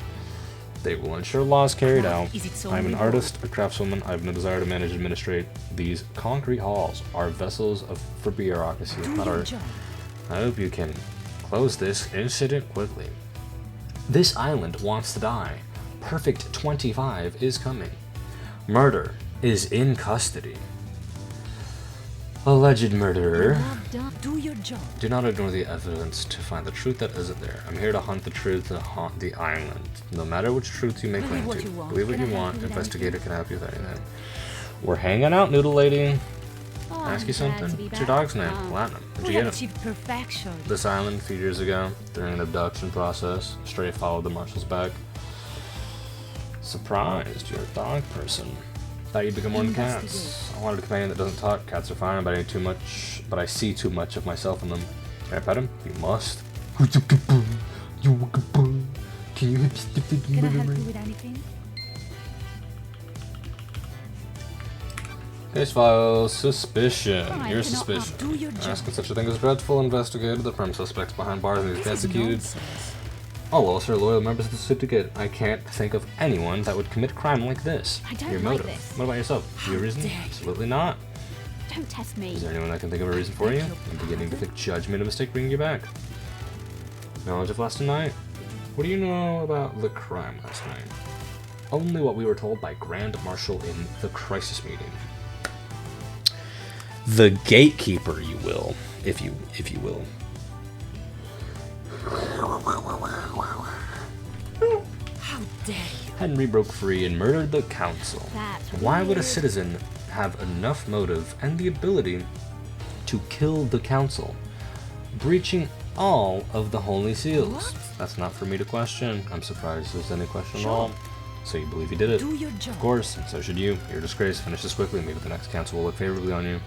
Speaker 1: They will ensure law is carried out.
Speaker 7: Is its own
Speaker 1: I'm an
Speaker 7: reward.
Speaker 1: artist, a craftswoman. I have no desire to manage and administrate. These concrete halls are vessels for bureaucracy,
Speaker 7: Do
Speaker 1: not
Speaker 7: your
Speaker 1: art.
Speaker 7: job.
Speaker 1: I hope you can close this incident quickly. This island wants to die. Perfect 25 is coming. Murder is in custody. Alleged murderer.
Speaker 2: Well done.
Speaker 7: Do your job.
Speaker 1: Do not ignore the evidence to find the truth that isn't there. I'm here to hunt the truth and haunt the island. No matter which truth you may
Speaker 7: Believe
Speaker 1: claim
Speaker 7: what
Speaker 1: to.
Speaker 7: you want.
Speaker 1: Believe what
Speaker 7: Can
Speaker 1: you
Speaker 7: I help
Speaker 1: want.
Speaker 7: you with
Speaker 1: Investigator can help you with anything. We're hanging out, noodle lady.
Speaker 2: Oh,
Speaker 1: Ask you
Speaker 2: I'm glad
Speaker 1: something.
Speaker 2: to be
Speaker 1: What's your
Speaker 2: back.
Speaker 1: dog's name?
Speaker 2: Oh.
Speaker 1: Platinum. Where'd
Speaker 7: We
Speaker 1: you
Speaker 7: have
Speaker 1: get him?
Speaker 7: achieved perfection.
Speaker 1: This island, a few years ago, during an abduction process, Stray followed the marshals back. Surprised, you're a dog person. Thought you'd become one of cats.
Speaker 7: Investigate.
Speaker 1: I wanted a companion that doesn't talk. Cats are fine, but I need too much. But I see too much of myself in them. Can I pet him? You must. Can you
Speaker 7: Can I help you with anything?
Speaker 1: Case file suspicion.
Speaker 2: I
Speaker 1: Your
Speaker 2: cannot
Speaker 1: suspicion.
Speaker 7: do your job.
Speaker 1: Asking such a thing as dreadful. Investigated the prime suspects behind bars and he's
Speaker 7: This is
Speaker 1: executed.
Speaker 7: nonsense.
Speaker 1: All of us are loyal members of the syndicate. I can't think of anyone that would commit crime like this.
Speaker 2: I don't
Speaker 1: Your
Speaker 2: like
Speaker 1: motive.
Speaker 2: this.
Speaker 1: What about yourself? Your reason?
Speaker 7: dare you.
Speaker 1: Absolutely not.
Speaker 2: Don't test me.
Speaker 1: Is there anyone that can think of a reason for you?
Speaker 7: beg your
Speaker 1: I'm beginning to
Speaker 7: pardon?
Speaker 1: think Judge made a mistake bringing you back. Knowledge of last night? What do you know about the crime last night? Only what we were told by Grand Marshal in the crisis meeting. The gatekeeper, you will, if you will.
Speaker 7: How dare you?
Speaker 1: Henry broke free and murdered the council.
Speaker 2: That's
Speaker 1: Why would a
Speaker 2: weird.
Speaker 1: citizen have enough motive and the ability to kill the council, breaching all of the holy seals?
Speaker 7: What?
Speaker 1: That's not for me to question. I'm surprised there's any question at
Speaker 7: Sure.
Speaker 1: all. So you believe he did it?
Speaker 7: Do your job.
Speaker 1: Of course, and so should you. You're a disgrace. Finish this quickly. Maybe the next council will look favorably on you.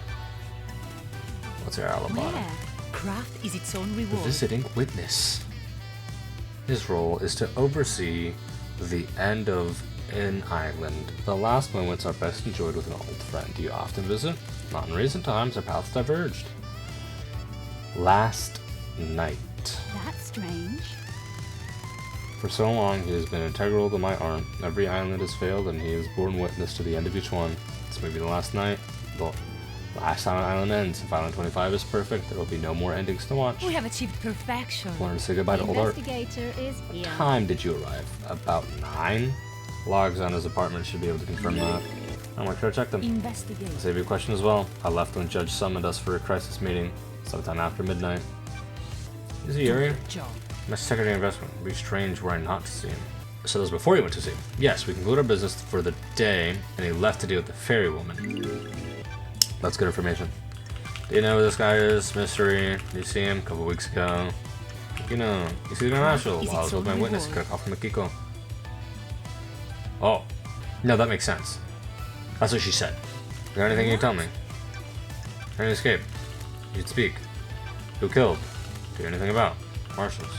Speaker 1: What's your alibi?
Speaker 2: Where?
Speaker 7: Craft is its own
Speaker 1: The
Speaker 7: reward.
Speaker 1: visiting witness. His role is to oversee the end of an island. The last moments are best enjoyed with an old friend. Do you often visit? Not in recent times. Our paths diverged. Last night.
Speaker 2: That's strange.
Speaker 1: For so long, he has been integral to my art. Every island has failed, and he has borne witness to the end of each one. This may be the last night. The last time an island ends. If Island 25 is perfect, there will be no more endings to watch.
Speaker 7: We have achieved perfection.
Speaker 1: Learn to say goodbye
Speaker 2: The
Speaker 1: to old art.
Speaker 2: investigator is here.
Speaker 1: Time did you arrive? About 9? Logs on his apartment should be able to confirm that. I'm gonna go check them.
Speaker 7: Investigate.
Speaker 1: Save you a question as well. I left when Judge summoned us for a crisis meeting, sometime after midnight. Is he
Speaker 7: Do
Speaker 1: Yuri?
Speaker 7: your job.
Speaker 1: My secretary of investment. It'd be strange were I not to see him. So that was before he went to see him. Yes, we concluded our business for the day, and he left to deal with the fairy woman. That's good information. Do you know who this guy is? Mystery. You see him a couple weeks ago. You know, you see the marshal
Speaker 7: Is
Speaker 1: while I
Speaker 7: it
Speaker 1: was
Speaker 7: so
Speaker 1: with my witness,
Speaker 7: reward?
Speaker 1: Kirk off from Makiko. Oh. No, that makes sense. That's what she said. Is there anything you can tell me? Any escape? You'd speak. Who killed? Do you know anything about? Marshals.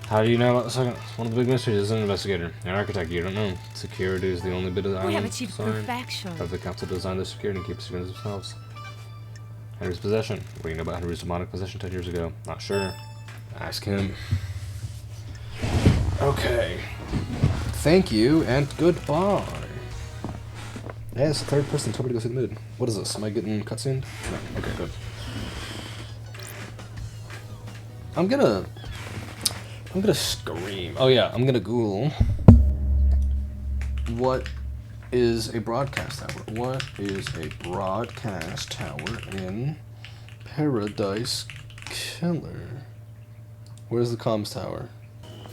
Speaker 1: How do you know about the second? One of the big mysteries is an investigator. An architect, you don't know. Security is the only bit of the
Speaker 7: We have
Speaker 1: island
Speaker 7: achieved
Speaker 1: sign
Speaker 7: perfection.
Speaker 1: of the council to design their security and keep secrets themselves. Henry's possession. What do you know about Henry's demonic possession 10 years ago? Not sure. Ask him. Okay. Thank you and goodbye. Yeah, it's the third person told me to go through the mid. What is this? Am I getting cutscene? No. Okay, good. I'm gonna scream. Oh yeah, I'm gonna Google what is a broadcast tower. What is a broadcast tower in Paradise Killer? Where's the comms tower?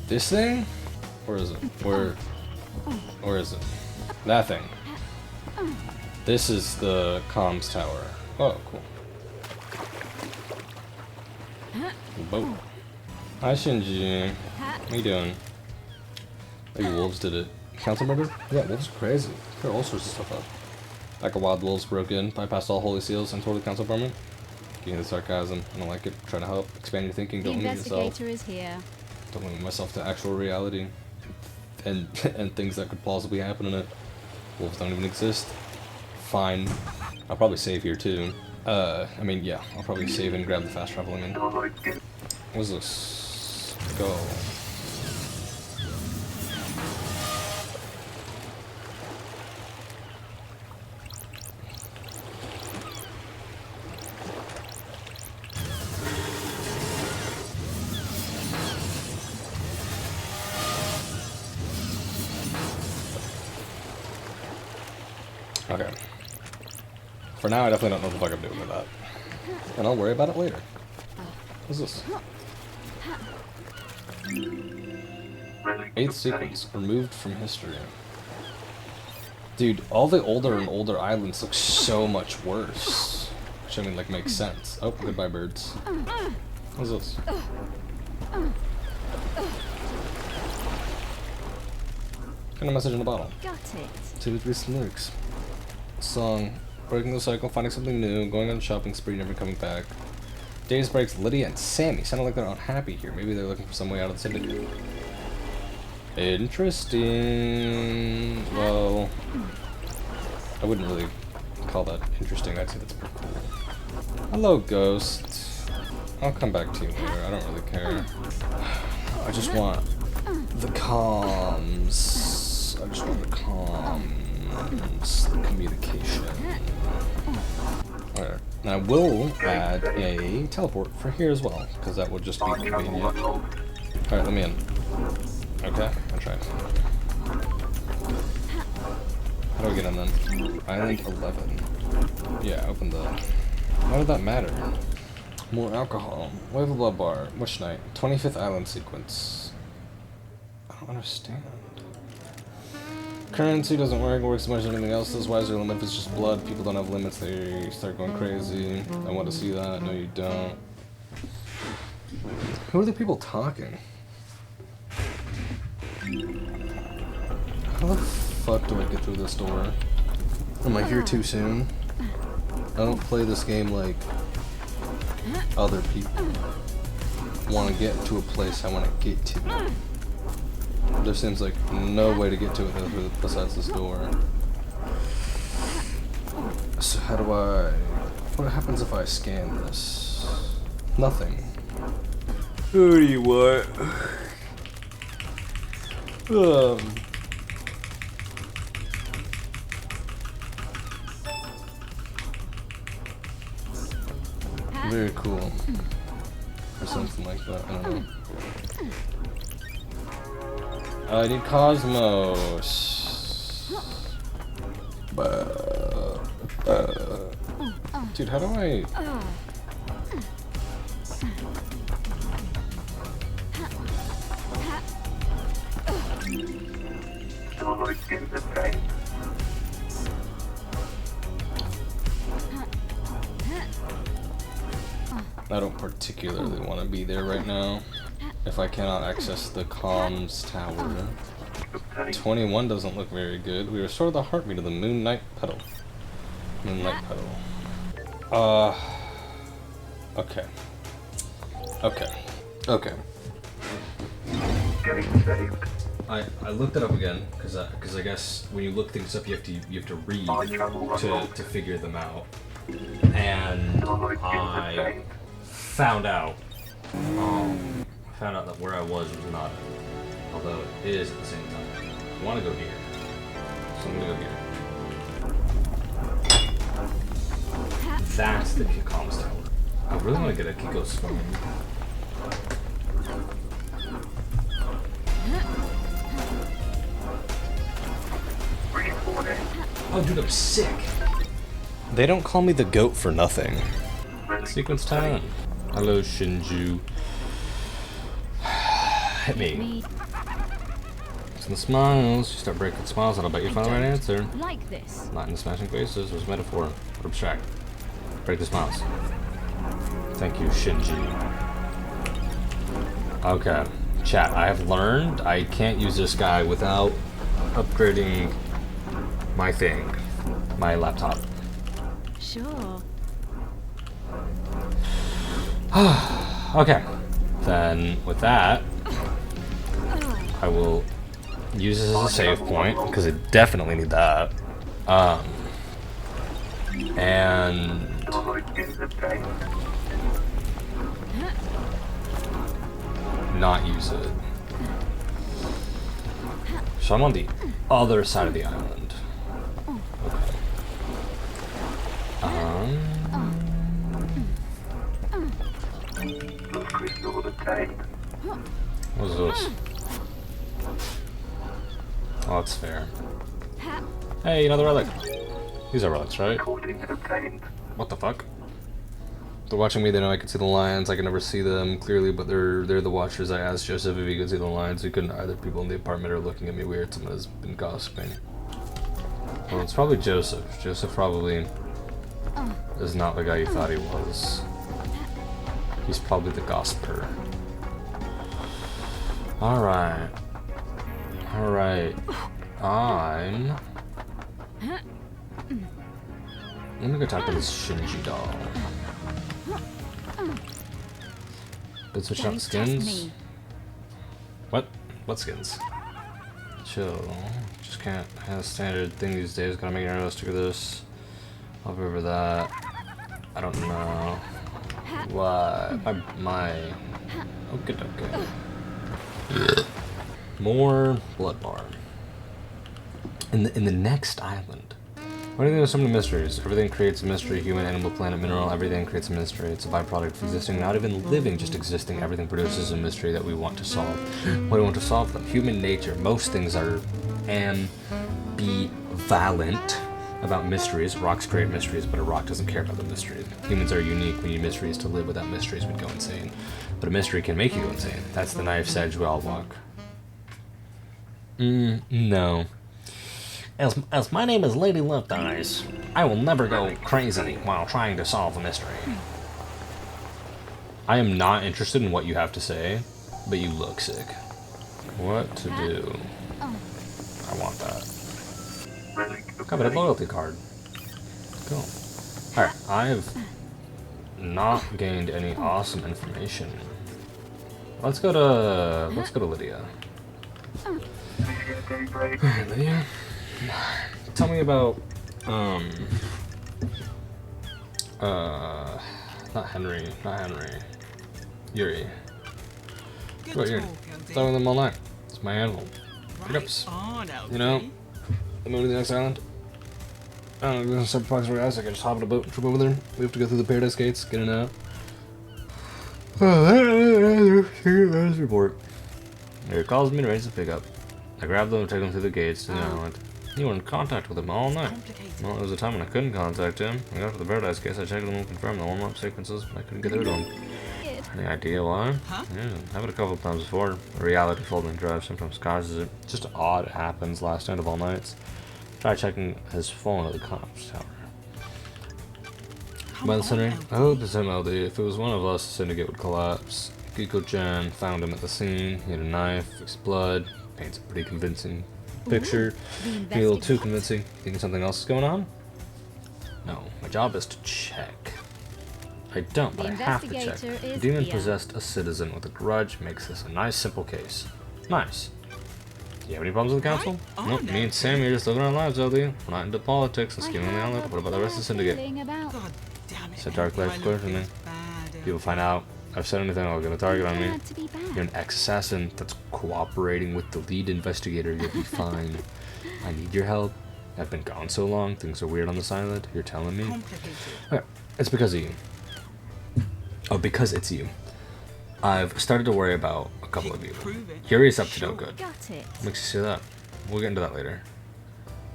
Speaker 1: This thing? Where is it? Where is it? That thing. This is the comms tower. Oh, cool. Boat. Hi, Shinji. What are you doing? Maybe wolves did it. Council murder? Yeah, wolves are crazy. There are all sorts of stuff up. Like a wild wolves broke in, bypassed all holy seals, and tore the council apartment. Getting the sarcasm. I don't like it. Trying to help. Expand your thinking.
Speaker 2: The
Speaker 1: Don't limit yourself.
Speaker 2: investigator is here.
Speaker 1: Don't limit myself to actual reality. And things that could plausibly happen in it. Wolves don't even exist. Fine. I'll probably save here too. I mean, yeah. I'll probably save and grab the fast traveling in. What's this? Go. Okay. For now, I definitely don't know what the fuck I'm doing with that. And I'll worry about it later. What's this? 8th sequence. Removed from history. Dude, all the older and older islands look so much worse. Which, I mean, like, makes sense. Oh, goodbye, birds. What's this? Kind of message in the bottle.
Speaker 2: Got it.
Speaker 1: 2 to 3 lyrics. Song. Breaking the cycle, finding something new, going on a shopping spree, never coming back. Days breaks, Lydia and Sammy. Sounded like they're unhappy here. Maybe they're looking for some way out of the syndicate. Interesting. Well, I wouldn't really call that interesting. I'd say that's pretty cool. Hello, Ghost. I'll come back to you later. I don't really care. I just want the comms. I just want the comms. The communication. Alright. And I will add a teleport for here as well, because that would just be convenient. Alright, let me in. Okay, I'll try. How do I get in then? Island 11. Yeah, open the... Why did that matter? More alcohol. Wave a blood bar. Which night? 25th island sequence. I don't understand. Currency doesn't work as much as anything else does. Why is there a limit if it's just blood? People don't have limits, they start going crazy. I want to see that. No, you don't. Who are the people talking? How the fuck do I get through this door? Am I here too soon? I don't play this game like other people want to get to a place I want to get to. There seems like no way to get to it besides this door. So how do I... What happens if I scan this? Nothing. Who do you want? Very cool. Or something like that, I don't know. I need Cosmos. Dude, how do I... I don't particularly want to be there right now. If I cannot access the comms tower. 21 doesn't look very good. We restore the heartbeat of the Moonlight Petal. Moonlight Petal. Okay. Okay. Okay.
Speaker 4: Getting saved.
Speaker 1: I looked it up again because I guess when you look things up you have to read to figure them out, and I found out that where I was not it, although it is at the same time. I want to go here, so I'm gonna go here. That's the comms tower. I really want to get a Kiko's phone. Oh, dude, I'm sick. They don't call me the goat for nothing. Sequence time. Hello, Shinju. Hit me. Some smiles. You start breaking smiles, and I'll bet you find the right answer.
Speaker 2: Like this.
Speaker 1: Not in the smashing faces. It was a metaphor. But abstract. Break the smiles. Thank you, Shinji. Okay. Chat, I have learned I can't use this guy without upgrading my thing. My laptop.
Speaker 2: Sure.
Speaker 1: Okay. Then, with that, I will use this as a save point, because I definitely need that. And not use it. So I'm on the other side of the island. Okay. What's this? Oh, that's fair. Hey, another relic. These are relics, right? What the fuck? They're watching me, they know I can see the lions. I can never see them clearly, but they're the watchers. I asked Joseph if he could see the lions. He couldn't either. People in the apartment are looking at me weird. Someone has been gossiping. Well, it's probably Joseph. Joseph probably is not the guy you thought he was. He's probably the gossiper. Alright. Alright. I'm gonna go talk to this Shinji doll. Been switching out the skins? What? What skins? Chill. Just can't have a standard thing these days. Gotta make an realistic of this. I'll be over that. I don't know. Why? My. Okay, okay. More blood bar. In the next island. What do you think of so many mysteries? Everything creates a mystery. Human, animal, planet, mineral. Everything creates a mystery. It's a byproduct of existing, not even living, just existing. Everything produces a mystery that we want to solve. What do we want to solve them? Human nature. Most things are ambivalent about mysteries. Rocks create mysteries, but a rock doesn't care about the mysteries. Humans are unique. We need mysteries to live. Without mysteries, we'd go insane. But a mystery can make you go insane. That's the knife's edge we all walk. No. As my name is Lady Left Eyes, I will never go crazy while trying to solve a mystery. I am not interested in what you have to say, but you look sick. What to do? I want that. Coveted loyalty card. Cool. Alright, I've not gained any awesome information. Let's go to Lydia. Alright, Lydia. Tell me about not Henry. Yuri. What about Yuri? Playing with them all night. It's my animal. Pickups. You know, I'm moving to the next island. I don't know, there's some parks where guys I can just hop on a boat and trip over there. We have to go through the paradise gates, get in and out. Report. He calls me to raise the pickup. I grab them and take them through the gates to the island. You were in contact with him all night. Well, there was a time when I couldn't contact him. I got to the paradise case, I checked them and confirmed the warm-up sequences, but I couldn't get through to him. Any idea why? Yeah, I've had a couple of times before. A reality folding drive sometimes causes it. Just odd it happens last night of all nights. Try checking his phone at the cops tower. By the center, I hope it's MLD. If it was one of us, the syndicate would collapse. Kiko-chan found him at the scene. He had a knife, fixed blood. Paints a pretty convincing picture. Maybe a little too convincing. Thinking something else is going on? No, my job is to check. I don't, but
Speaker 2: The
Speaker 1: I have to check.
Speaker 2: investigator
Speaker 1: The
Speaker 2: is
Speaker 1: demon
Speaker 2: here.
Speaker 1: possessed a citizen with a grudge makes this a nice, simple case. Nice. Do you have any problems with the council?
Speaker 5: Right
Speaker 1: Nope,
Speaker 5: on,
Speaker 1: me and
Speaker 5: LD.
Speaker 1: Sammy are just living our lives, LD. We're not into politics and
Speaker 2: I
Speaker 1: scheming on the
Speaker 2: have
Speaker 1: island.
Speaker 2: a
Speaker 1: What about the rest of the
Speaker 2: bad
Speaker 1: syndicate?
Speaker 2: feeling about-
Speaker 5: God damn it.
Speaker 1: It's a dark life
Speaker 5: LD,
Speaker 1: clear for
Speaker 5: I
Speaker 1: me.
Speaker 5: look bad,
Speaker 1: People
Speaker 5: LD.
Speaker 1: find out I've said anything, I'll get a target on me.
Speaker 2: Bad to be bad.
Speaker 1: You're an ex-assassin that's cooperating with the lead investigator. You'll be fine. I need your help. I've been gone so long. Things are weird on this island. You're telling me?
Speaker 5: Complicated.
Speaker 1: Okay, it's because of you. Oh, because it's you. I've started to worry about a couple of you.
Speaker 5: Prove it.
Speaker 1: Yuri's up to no good.
Speaker 2: Got it.
Speaker 1: What makes you say that? We'll get into that later.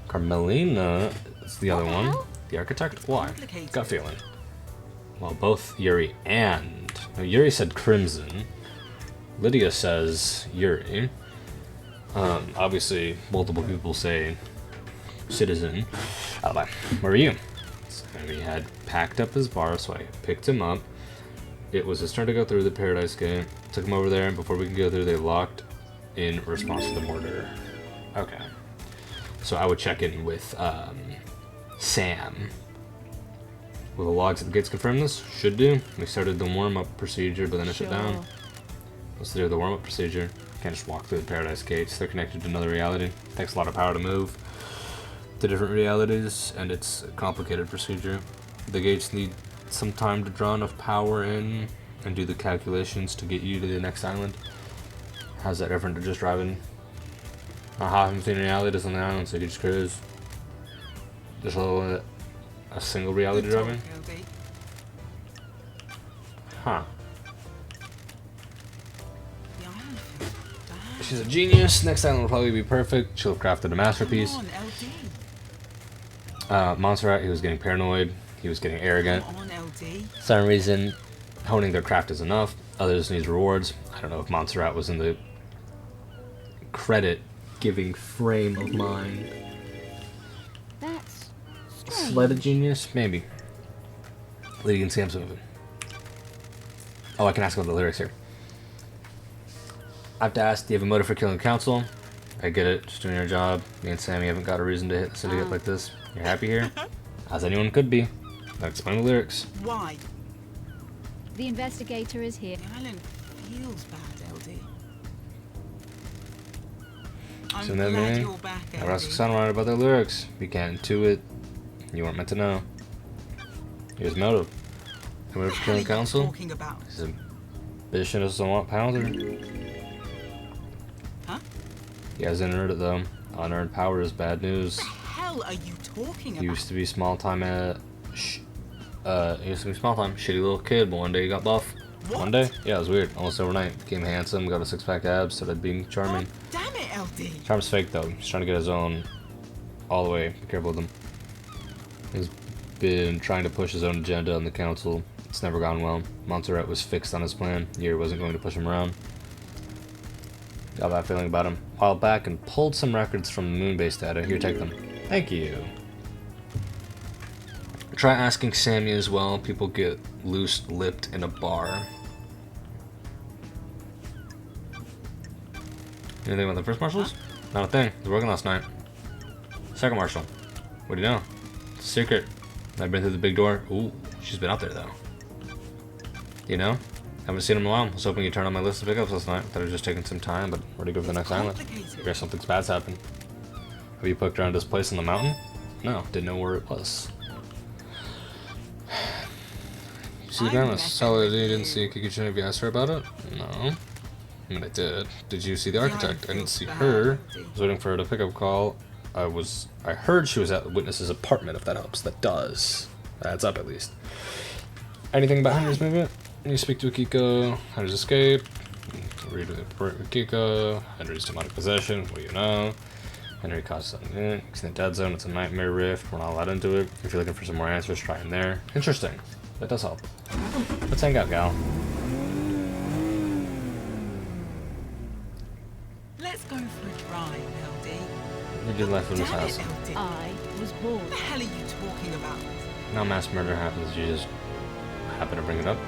Speaker 1: Carmelina is the other
Speaker 2: What the
Speaker 1: one.
Speaker 2: hell?
Speaker 1: The architect? Why?
Speaker 5: Complicated.
Speaker 1: Gut feeling. Well, both Yuri and... No, Yuri said Crimson. Lydia says Yuri. Obviously, multiple people say Citizen. Alibi. Where are you? And he had packed up his bar, so I picked him up. It was his turn to go through the Paradise Gate. Took him over there, and before we could go through, they locked in response to the mortar. Okay. So I would check in with Sam. Will the logs at the gates confirm this? Should do. We started the warm-up procedure, but then it shut down.
Speaker 2: Sure.
Speaker 1: What's to do with the warm-up procedure? Can't just walk through the Paradise Gates. They're connected to another reality. Takes a lot of power to move to different realities, and it's a complicated procedure. The gates need some time to draw enough power in and do the calculations to get you to the next island. How's that different to just driving a half between realities on the island, so you can just cruise? Just a single reality
Speaker 5: Good talk,
Speaker 1: driving?
Speaker 5: LD.
Speaker 1: Huh.
Speaker 5: The island feels bad.
Speaker 1: She's a genius. Next island will probably be perfect. She'll have crafted a masterpiece.
Speaker 5: Come on, LD.
Speaker 1: Montserrat, he was getting paranoid. He was getting arrogant.
Speaker 5: Come on, LD.
Speaker 1: For some reason, honing their craft is enough. Others need rewards. I don't know if Montserrat was in the credit-giving frame of mind.
Speaker 2: That's
Speaker 1: Sled a genius? Maybe. Lydia and Sam's moving. Oh, I can ask about the lyrics here. I have to ask, do you have a motive for killing the council? I get it, just doing your job. Me and Sammy haven't got a reason to hit the syndicate like this. You're happy here? As anyone could be. Now explain the lyrics.
Speaker 5: Why?
Speaker 2: the investigator is here.
Speaker 5: The island feels bad, LD. I'm
Speaker 1: So that
Speaker 5: glad
Speaker 1: mean?
Speaker 5: you're back,
Speaker 1: I asked
Speaker 5: LD.
Speaker 1: Sunrise about their lyrics. You can't intuit. You weren't meant to know. Here's motive. The motive for killing
Speaker 5: What are you
Speaker 1: council?
Speaker 5: talking about?
Speaker 1: His ambition is somewhat powder.
Speaker 5: Huh?
Speaker 1: He hasn't earned it though. Unearned power is bad news.
Speaker 5: What the hell are you talking
Speaker 1: He
Speaker 5: about?
Speaker 1: used to be small time he used to be small time, shitty little kid, but one day he got buff.
Speaker 5: What?
Speaker 1: One day? Yeah, it was weird. Almost overnight. Became handsome, got a six-pack abs, started being charming.
Speaker 5: Oh, damn it, LD.
Speaker 1: Charm's fake though. He's trying to get his own all the way. Be careful with him. He's been trying to push his own agenda on the council. It's never gone well. Montserrat was fixed on his plan. Yuri wasn't going to push him around. Got that feeling about him. A while back and pulled some records from the moon-based data. Here, take them. Thank you. Try asking Sammy as well. People get loose-lipped in a bar. Anything about the first marshals? Not a thing. They were working last night. Second marshal. What do you know? It's a secret. I've been through the big door. Ooh, she's been out there though. You know? Haven't seen him in a while. I was hoping you'd turn on my list of pickups last night. Thought it was just taking some time, but ready to go for the next island.
Speaker 5: Complicated.
Speaker 1: Guess something bad's happened. Have you poked around this place in the mountain? No, didn't know where it was. You see the
Speaker 5: I'm
Speaker 1: grandma?
Speaker 5: messing
Speaker 1: Solid,
Speaker 5: with
Speaker 1: you didn't
Speaker 5: you.
Speaker 1: see Kikuchi if you asked her about it? No. I mean, I did. Did you see the architect? I didn't
Speaker 5: feels
Speaker 1: see
Speaker 5: bad,
Speaker 1: her.
Speaker 5: LD.
Speaker 1: I was waiting for her to pick up call. I heard she was at the witness's apartment, if that helps. That does. That adds up, at least. Anything about Henry's movement? You speak to Akiko. Henry's escape. Read the report with Akiko. Henry's demonic possession. What do you know? Henry caused something. He's in the dead zone. It's a nightmare rift. We're not allowed into it. If you're looking for some more answers, try in there. Interesting. That does help. Let's hang out, gal.
Speaker 5: Let's go for a drive, LD.
Speaker 1: You did life in this
Speaker 5: Damn
Speaker 1: house.
Speaker 5: it, LD.
Speaker 2: I was bored.
Speaker 5: What the hell are you talking about?
Speaker 1: Now mass murder happens. You just happen to bring it up.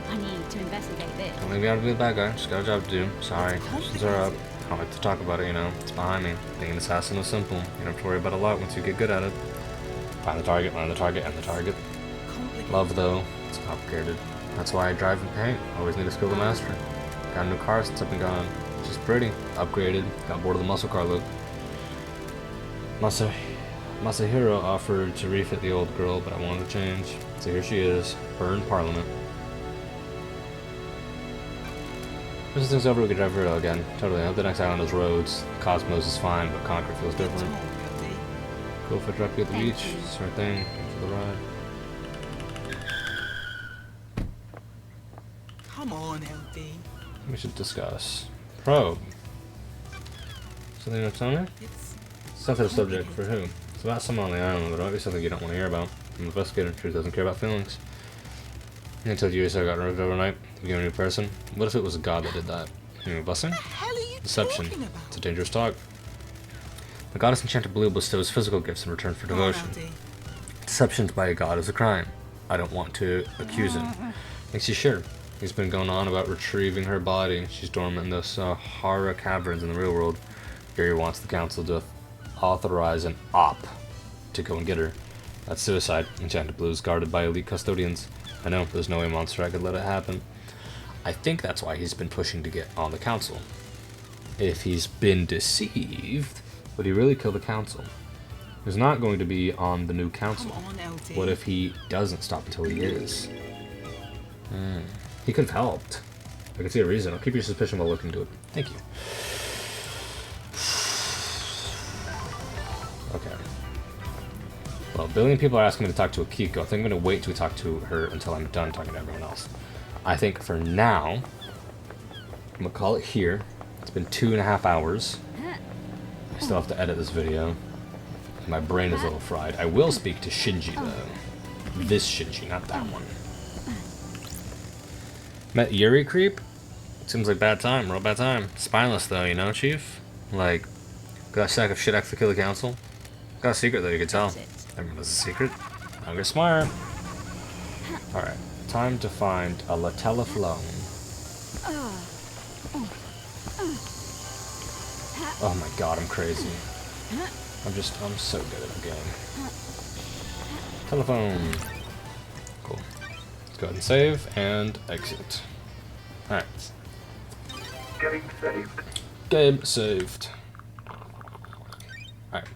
Speaker 2: I need to investigate this.
Speaker 1: Don't leave me out to be the bad guy. Just got a job to do. Sorry. Questions are up. I don't like to talk about it, you know. It's behind me. Being an assassin is simple. You don't have to worry about a lot once you get good at it. Find the target, land the target, end the target.
Speaker 5: Complicated.
Speaker 1: Love though, it's complicated. That's why I drive and paint. Always need a skill to master. Got a new car since I've been gone. She's pretty. Upgraded. Got bored of the muscle car look. Masahiro offered to refit the old girl, but I wanted to change. So here she is. Her in Parliament. This thing's over, we can drive Vero again. Totally. I hope the next island is roads. Cosmos is fine, but Concord feels different.
Speaker 5: LD.
Speaker 1: Cool if I drop you at the
Speaker 2: Thank
Speaker 1: beach.
Speaker 2: you.
Speaker 1: Sort of thing. For the ride.
Speaker 5: Come on, LD.
Speaker 1: We should discuss. Probe. Something to tell me?
Speaker 5: It's
Speaker 1: Sensitive subject for who? It's about someone on the island, but it might be something you don't want to hear about. I'm an investigator. Truth doesn't care about feelings. I told you I got removed overnight. Became a new person. What if it was a god that did that? You know, blessing?
Speaker 5: what the hell are you
Speaker 1: Deception.
Speaker 5: talking about?
Speaker 1: It's a dangerous talk. The goddess enchanted blue bestows physical gifts in return for
Speaker 5: Come on,
Speaker 1: devotion.
Speaker 5: LD.
Speaker 1: Deception by a god is a crime. I don't want to accuse him. Makes you sure. He's been going on about retrieving her body. She's dormant in the Sahara caverns in the real world. Gary wants the council to authorize an op to go and get her. That's suicide. Enchanted Blue is guarded by elite custodians. I know, there's no way monster I could let it happen. I think that's why he's been pushing to get on the council. If he's been deceived, would he really kill the council? He's not going to be on the new council.
Speaker 5: Come on, LD.
Speaker 1: What if he doesn't stop until he is? He could have helped. I can see a reason. I'll keep your suspicion while looking into it. Thank you. Okay. Well, a billion people are asking me to talk to Akiko. I think I'm going to wait till we talk to her until I'm done talking to everyone else. I think for now, I'm going to call it here. It's been 2.5 hours. I still have to edit this video. My brain is a little fried. I will speak to Shinji, though. This Shinji, not that one. Met Yuri Creep? Seems like bad time, real bad time. Spineless, though, you know, Chief? Like, got a sack of shit after the kill the council? Got a secret, though, you could tell.
Speaker 2: That's it.
Speaker 1: Everyone knows a secret. I'll get smart. Alright, time to find a Latella Flone. Oh my god, I'm crazy. I'm so good at the game. Telephone. Cool. Let's go ahead and save and exit. Alright.
Speaker 4: Getting saved.
Speaker 1: Game saved. Alright.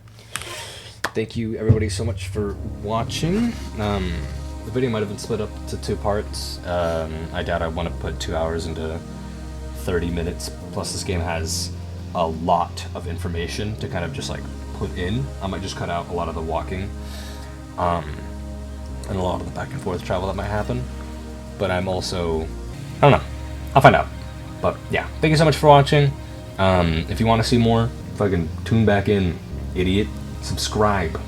Speaker 1: Thank you everybody so much for watching. The video might have been split up to 2 parts. I doubt I want to put 2 hours into 30 minutes. Plus this game has a lot of information to kind of just like put in. I might just cut out a lot of the walking. And a lot of the back and forth travel that might happen. But I'm also, I don't know. I'll find out. But yeah, thank you so much for watching. If you want to see more, fucking tune back in, idiot. Subscribe.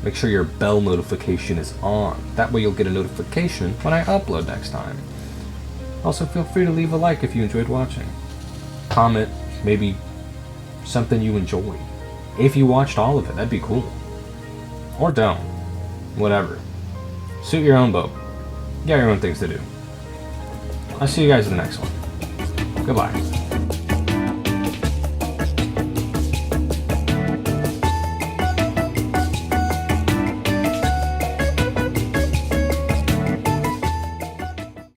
Speaker 1: Make sure your bell notification is on. That way you'll get a notification when I upload next time. Also, feel free to leave a like if you enjoyed watching. Comment, maybe something you enjoyed. If you watched all of it, that'd be cool. Or don't. Whatever. Suit your own boat. You got your own things to do. I'll see you guys in the next one. Goodbye.